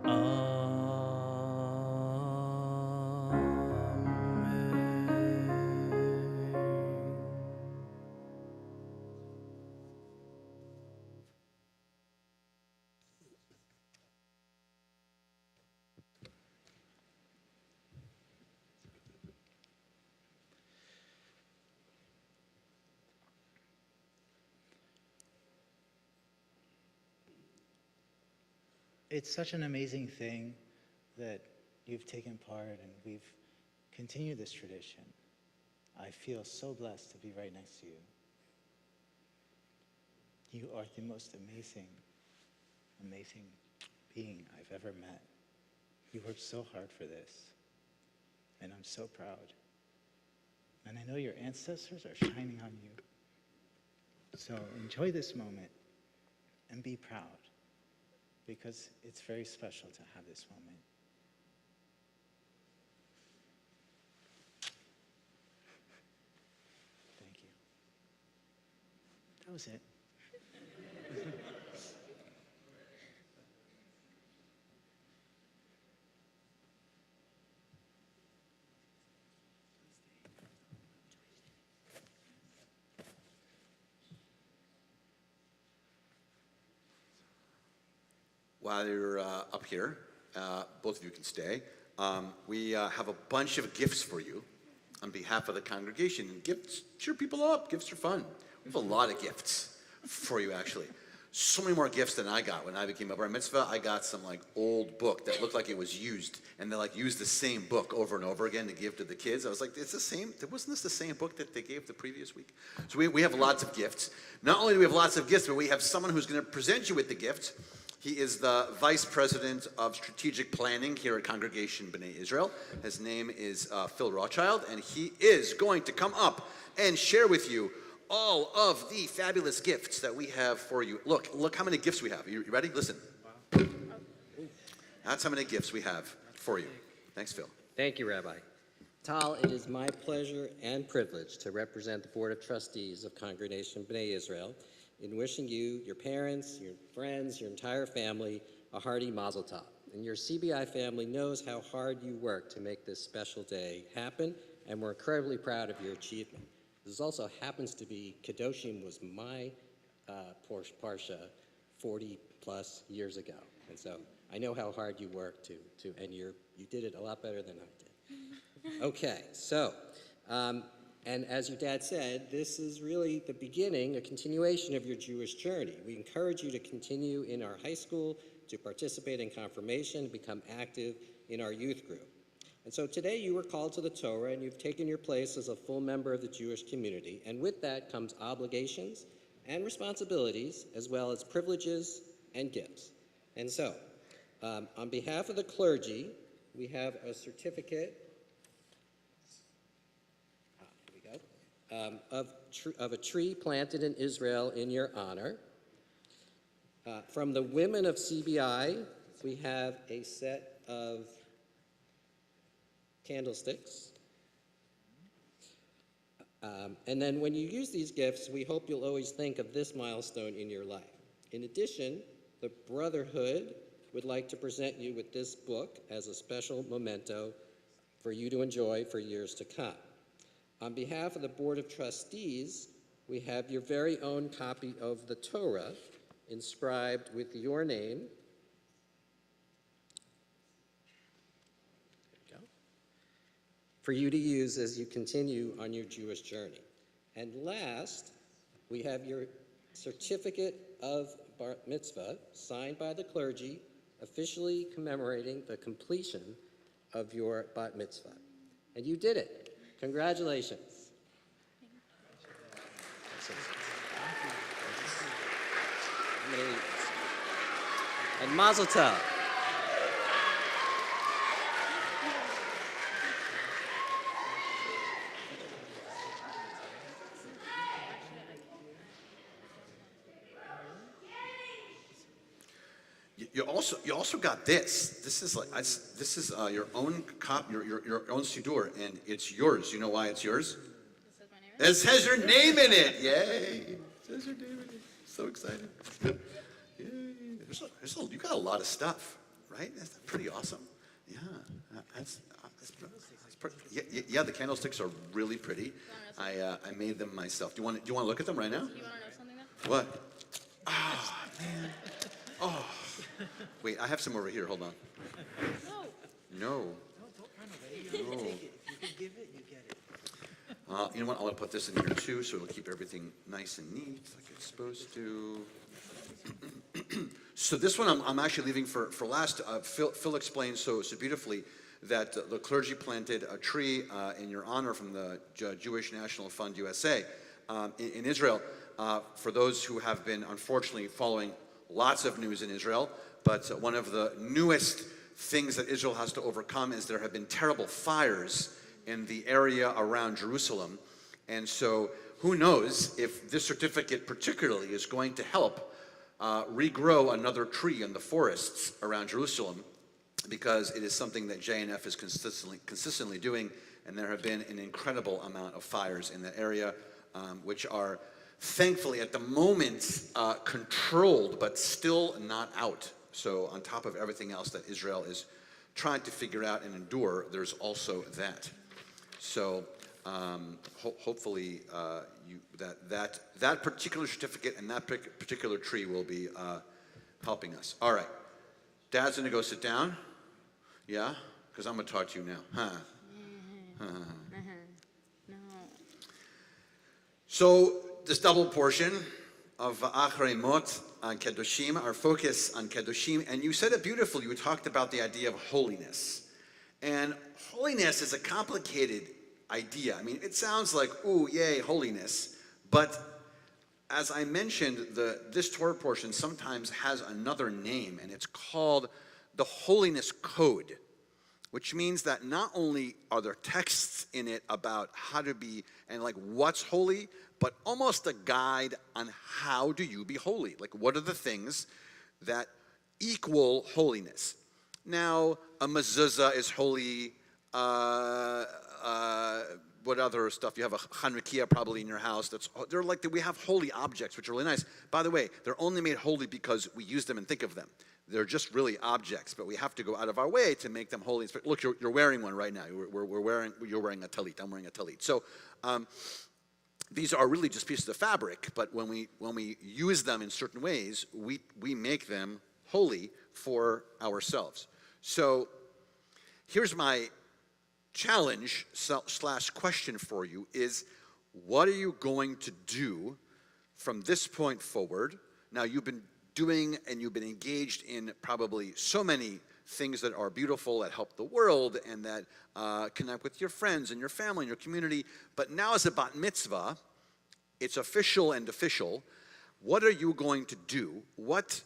amen. It's such an amazing thing that you've taken part and we've continued this tradition. I feel so blessed to be right next to you. You are the most amazing, amazing being I've ever met. You worked so hard for this, and I'm so proud. And I know your ancestors are shining on you. So enjoy this moment and be proud, because it's very special to have this moment. Thank you. That was it. While you're up here, both of you can stay. We have a bunch of gifts for you on behalf of the congregation. And gifts cheer people up. Gifts are fun. We have a lot of gifts for you, actually. So many more gifts than I got when I became a bar mitzvah. I got some old book that looked like it was used, and they used the same book over and over again to give to the kids. I was like, it's the same. Wasn't this the same book that they gave the previous week? So we have lots of gifts. Not only do we have lots of gifts, but we have someone who's going to present you with the gift. He is the Vice President of Strategic Planning here at Congregation B'nai Israel. His name is Phil Rothschild, and he is going to come up and share with you all of the fabulous gifts that we have for you. Look how many gifts we have. You ready? Listen. Wow. That's how many gifts we have for you. Thanks, Phil. Thank you, Rabbi. Tal, it is my pleasure and privilege to represent the Board of Trustees of Congregation B'nai Israel in wishing you, your parents, your friends, your entire family, a hearty mazel tov. And your CBI family knows how hard you work to make this special day happen, and we're incredibly proud of your achievement. This also happens to be, Kedoshim was my Parsha 40 plus years ago. And so I know how hard you work and you did it a lot better than I did. Okay, so And as your dad said, this is really the beginning, a continuation of your Jewish journey. We encourage you to continue in our high school, to participate in confirmation, become active in our youth group. And so today you were called to the Torah, and you've taken your place as a full member of the Jewish community. And with that comes obligations and responsibilities, as well as privileges and gifts. And so, on behalf of the clergy, we have a certificate of a tree planted in Israel in your honor. From the women of CBI, we have a set of candlesticks. And then when you use these gifts, we hope you'll always think of this milestone in your life. In addition, the Brotherhood would like to present you with this book as a special memento for you to enjoy for years to come. On behalf of the Board of Trustees, we have your very own copy of the Torah, inscribed with your name. There you go. For you to use as you continue on your Jewish journey. And last, we have your certificate of Bar Mitzvah, signed by the clergy, officially commemorating the completion of your Bat Mitzvah. And you did it. Congratulations. And Mazel Tov. You also got this. This is like your own your own siddur, and it's yours. You know why it's yours? It says your name in it. Yay! It says your name in it. So excited. Yay! You got a lot of stuff, right? That's pretty awesome. Yeah, that's pretty, yeah. The candlesticks are really pretty. I made them myself. Do you want to look at them right now? You want to know something though? What? Ah, man. Oh. Wait, I have some over here. Hold on. No. Don't run away. You take it. If you can give it, you get it. You know what? I'm going to put this in here too, so it'll keep everything nice and neat, like it's supposed to. So this one I'm actually leaving for last. Phil explained so beautifully that the clergy planted a tree in your honor from the Jewish National Fund USA in Israel. For those who have been unfortunately following lots of news in Israel, but one of the newest things that Israel has to overcome is there have been terrible fires in the area around Jerusalem. And so who knows if this certificate particularly is going to help regrow another tree in the forests around Jerusalem, because it is something that JNF is consistently doing, and there have been an incredible amount of fires in that area, which are thankfully at the moment controlled, but still not out. So on top of everything else that Israel is trying to figure out and endure, there's also that. So hopefully that particular certificate and that particular tree will be helping us. All right, Dad's gonna go sit down. Yeah, because I'm gonna talk to you now. No. So this double portion of Achrei Mot on Kedoshim, our focus on Kedoshim, and you said it beautifully. You talked about the idea of holiness. And holiness is a complicated idea. I mean, it sounds like, ooh, yay, holiness. But as I mentioned, this Torah portion sometimes has another name, and it's called the Holiness Code, which means that not only are there texts in it about how to be and like what's holy, but almost a guide on how do you be holy. Like, what are the things that equal holiness? Now, a mezuzah is holy. What other stuff? You have a Hanukkah probably in your house. They're like, we have holy objects, which are really nice. By the way, they're only made holy because we use them and think of them. They're just really objects, but we have to go out of our way to make them holy. Look, you're wearing one right now. You're wearing a talit. I'm wearing a talit. So these are really just pieces of fabric, but when we use them in certain ways, we make them holy for ourselves. So here's my challenge slash question for you is, what are you going to do from this point forward? Now, you've been doing and you've been engaged in probably so many things that are beautiful, that help the world, and that connect with your friends and your family and your community. But now as a bat mitzvah, it's official and official. What are you going to do? What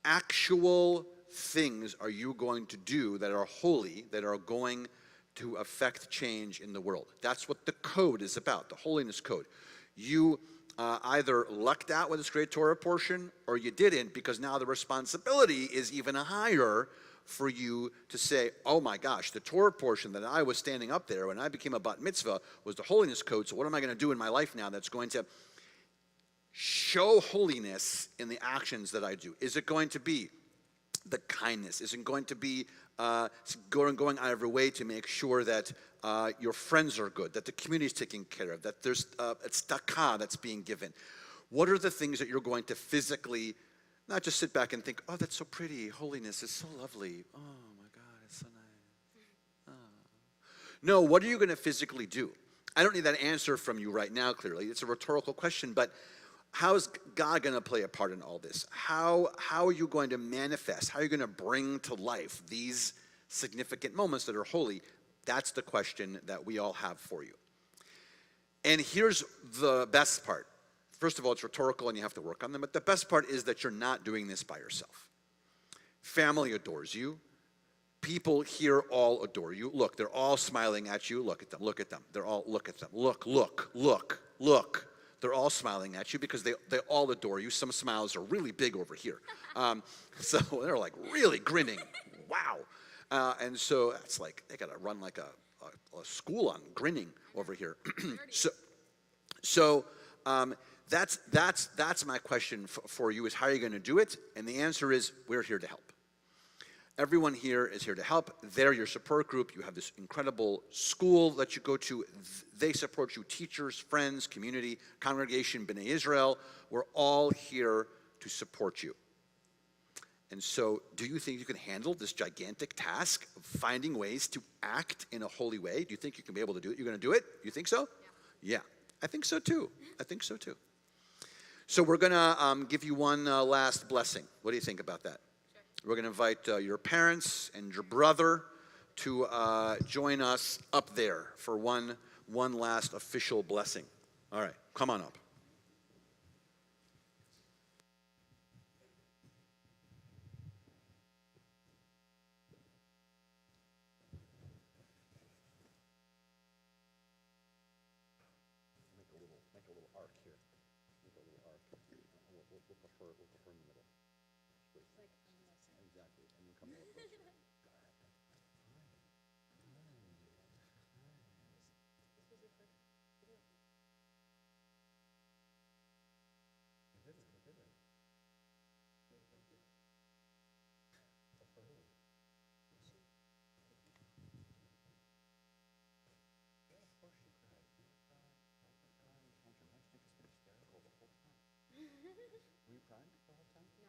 actual things are you going to do that are holy, that are going to affect change in the world? That's what the code is about, the holiness code. You either lucked out with this great Torah portion, or you didn't, because now the responsibility is even higher for you to say, oh my gosh, the Torah portion that I was standing up there when I became a bat mitzvah was the holiness code, so what am I going to do in my life now that's going to show holiness in the actions that I do? Is it going to be the kindness? Is it going to be going out of your way to make sure that your friends are good, that the community is taken care of, that there's a tzedakah that's being given? What are the things that you're going to physically, not just sit back and think, oh, that's so pretty, holiness is so lovely, oh my God, it's so nice. Oh. No, what are you going to physically do? I don't need that answer from you right now, clearly. It's a rhetorical question, but how is God going to play a part in all this? How are you going to manifest? How are you going to bring to life these significant moments that are holy? That's the question that we all have for you. And here's the best part. First of all, it's rhetorical and you have to work on them, but the best part is that you're not doing this by yourself. Family adores you. People here all adore you. Look, they're all smiling at you. Look at them, look at them. They're all, look at them. Look, look, look, look. They're all smiling at you because they all adore you. Some smiles are really big over here. So they're like really grinning. Wow. And so it's like they got to run like a school on grinning over here. So that's my question for you, is how are you going to do it? And the answer is, we're here to help. Everyone here is here to help. They're your support group. You have this incredible school that you go to. They support you, teachers, friends, community, congregation, B'nai Israel. We're all here to support you. And so, do you think you can handle this gigantic task of finding ways to act in a holy way? Do you think you can be able to do it? You're going to do it? You think so? Yeah. I think so too. I think so too. So we're going to give you one last blessing. What do you think about that? We're going to invite your parents and your brother to join us up there for one last official blessing. All right, come on up. Make a little arc here. Make a little arc. We'll put her in the middle. Exactly, and you come a little closer. Were you crying the whole time? No.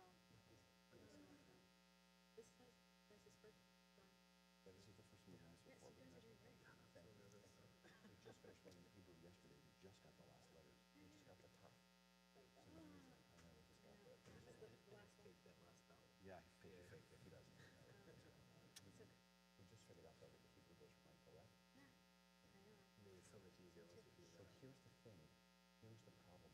This is his first one. Yeah, this is the first one you guys before. Yes, you guys are doing great. Thank you. We just finished learning the Hebrew yesterday. We just got the last letters. We just got the top. It's amazing. I know, we just got the last one. Yeah, he faked it. He doesn't. We just figured out that the Hebrew goes from right to left. Yeah, I know. Made it so much easier once we figured So it out. here's the thing. Here's the problem.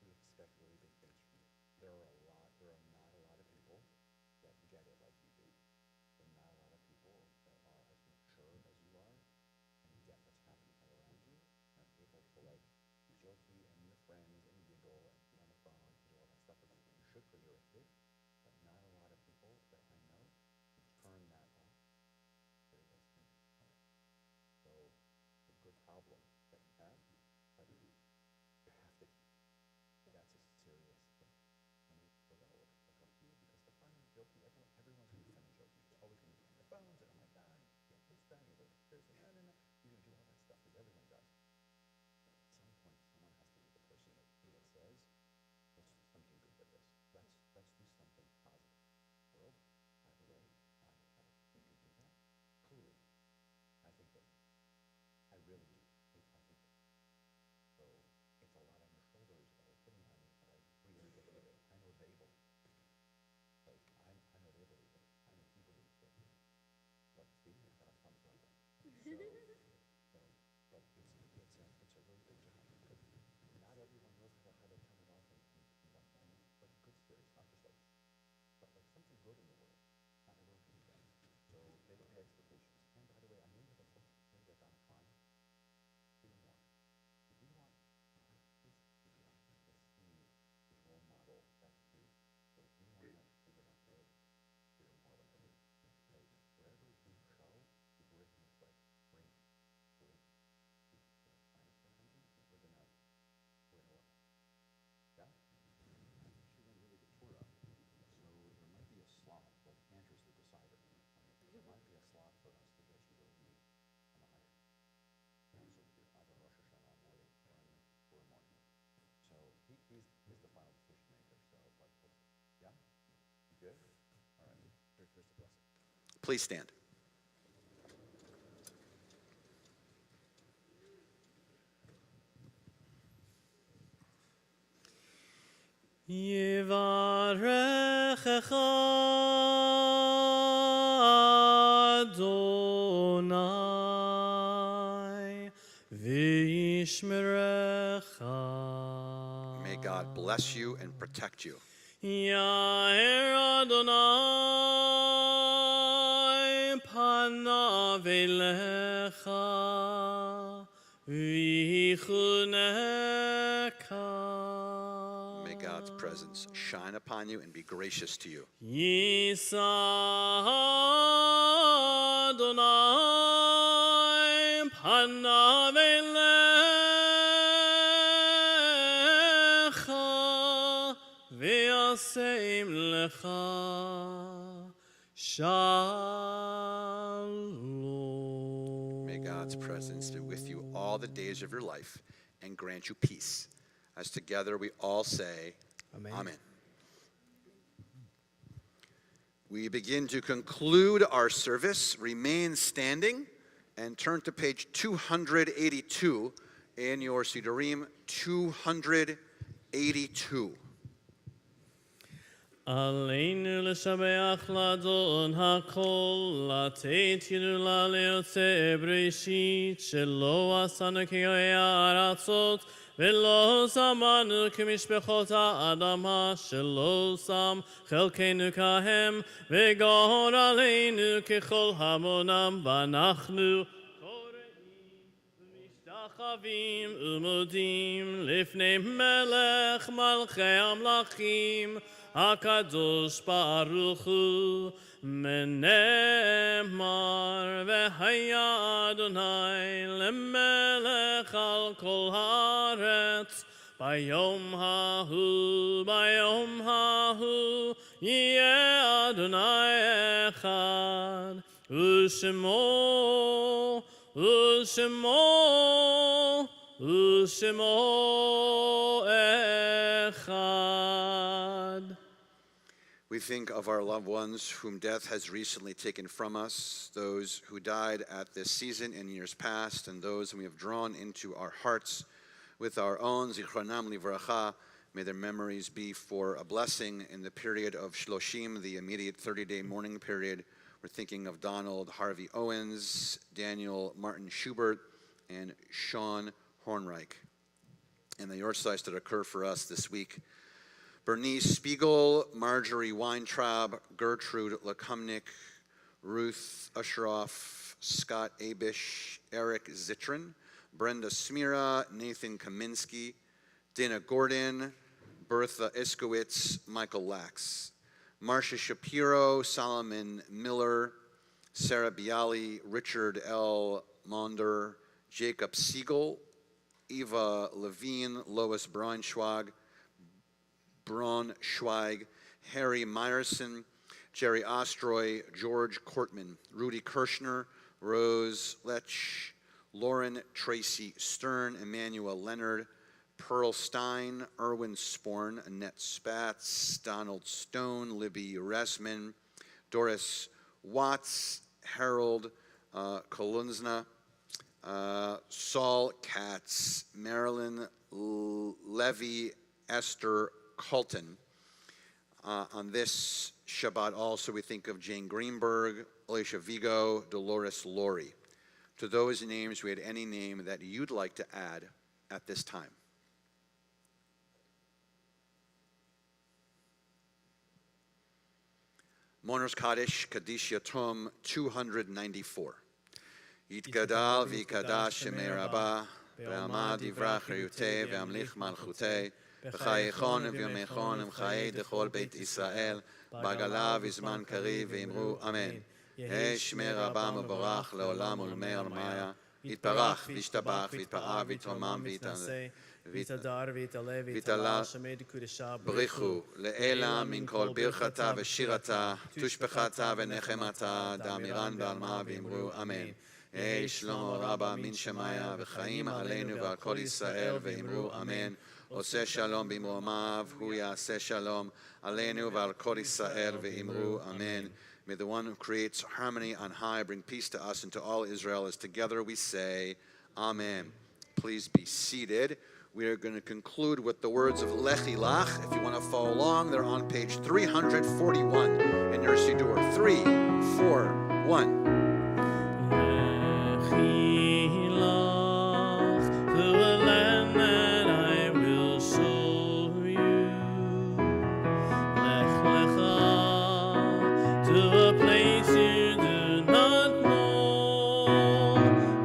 We expect really big things from you. There are not a lot of people that get it like you do. There are not a lot of people that are as mature as you are and get what's happening all around you and are able to like be jokey and your friends and giggle and be on the phone and do all that stuff that you should because you're a kid. But not a lot of people that I know turn that off. Very less than. So the good problem that you have Good? All right. Here's the blessing. Please stand. Yivarechecha Adonai v'yishmerecha. May God bless you and protect you. Yair Adonai panav elecha v'yichuneka. May God's presence shine upon you and be gracious to you. Yisa Adonai panav elecha v'yaseim lecha shalom. May God's presence be with you all the days of your life and grant you peace. As together we all say, Amen. Amen. We begin to conclude our service. Remain standing and turn to page 282 in your Sidurim, 282. Aleinu l'shabeach l'adon hakol, לתת הילולה ליוצא בראשית, שלא עשנו כגויי הארצות, ולא שמנו כמשפחות האדמה, שלא שם חלקנו כהם, וגאור עלינו ככל המונם, ואנחנו משתחווים ומודים לפני מלך מלכי המלכים, הקדוש ברוך הוא, מנאמר והיה אדוני למלך על כל הארץ. ביום ההוא יהיה אדוני אחד, ושמו אחד. We think of our loved ones whom death has recently taken from us, those who died at this season in years past, and those whom we have drawn into our hearts with our own Zichronam Livracha. May their memories be for a blessing in the period of Shloshim, the immediate 30-day mourning period. We're thinking of Donald Harvey Owens, Daniel Martin Schubert, and Sean Hornreich. And the yortzeits that occur for us this week: Bernice Spiegel, Marjorie Weintraub, Gertrude Lekumnik, Ruth Usheroff, Scott Abish, Eric Zitron, Brenda Smira, Nathan Kaminsky, Dana Gordon, Bertha Iskowitz, Michael Lax, Marcia Shapiro, Solomon Miller, Sarah Bialy, Richard L. Monder, Jacob Siegel, Eva Levine, Lois Braunschweig, Harry Meyerson, Jerry Ostroy, George Kortman, Rudy Kirshner, Rose Lech, Lauren Tracy Stern, Emmanuel Leonard, Pearl Stein, Erwin Sporn, Annette Spatz, Donald Stone, Libby Ressman, Doris Watts, Harold Kolunzna, Saul Katz, Marilyn Levy, Esther Colton. On this Shabbat also we think of Jane Greenberg, Alicia Vigo, Dolores Laurie. To those names, we had any name that you'd like to add at this time. Mourner's Kaddish, Kaddish Yatom 294. Yitgadal v'yikadash shemei Rabbah, ve'amad yivrach riyutei ve'amlich malchutei, v'chayechon v'yomechon v'chayei dechol beit Yisrael, bagala v'zman kariv v'imru amen. Yehei shmei Rabbah mevorach le'olam u'lemei almaya, yitbarach v'yishtabach v'yitpara v'yitromam v'yitaneh. ויתהדר ויתעלה ויתעלה שמי דקודשה בריחו לאלה מן כל ברכתה ושירתה, תושבחתה ונחמתה, דאמירן בעלמה ואמרו אמן. Yehei Shlomo Rabba min Shemaya v'chaim aleinu v'al kol Yisrael v'imru amen. Oseh shalom b'moamav, hu yaseh shalom aleinu v'al kol Yisrael v'imru amen. May the one who creates harmony on high bring peace to us and to all Israel, as together we say, Amen. Please be seated. We are going to conclude with the words of Lechi Lach. If you want to follow along, they're on page 341 in your Siddur. 3, 4, 1. Lechi lach to the land that I will show you. Lech lecha to a place you do not know.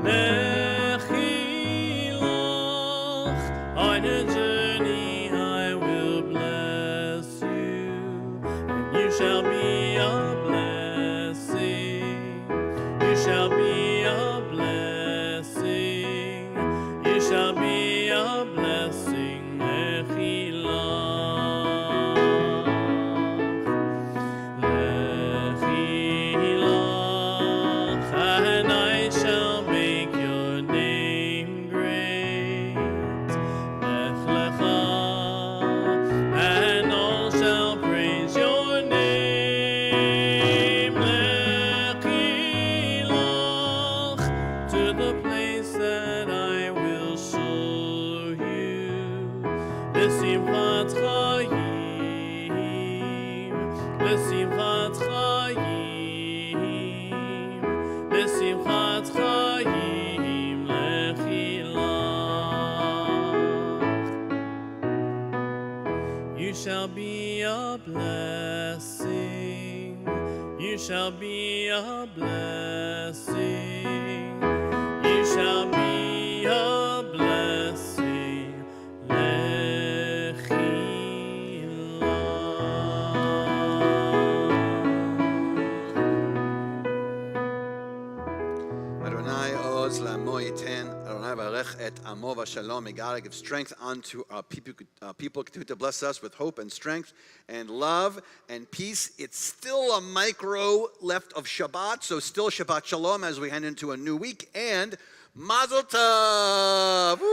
Lechi lach on a journey I will bless you, and you shall be a blessing. You shall be a blessing. You shall be a blessing. Lechi lach. Lechi lach. And I shall make your name great. Lech lecha. And all shall praise your name. Lechi lach. To the place that I will show you. L'simchat chayim. L'simchat chayim. L'simchat chayim. Lechi lach. You shall be a blessing. You shall be a blessing. You shall be a blessing. Lechi lach. Adonai oz la'amo yiten, Adonai varech et amo v'shalom. May God give strength unto our people, continue to bless us with hope and strength and love and peace. It's still a micro left of Shabbat, so still Shabbat Shalom as we head into a new week, and Mazel Tov! Woo!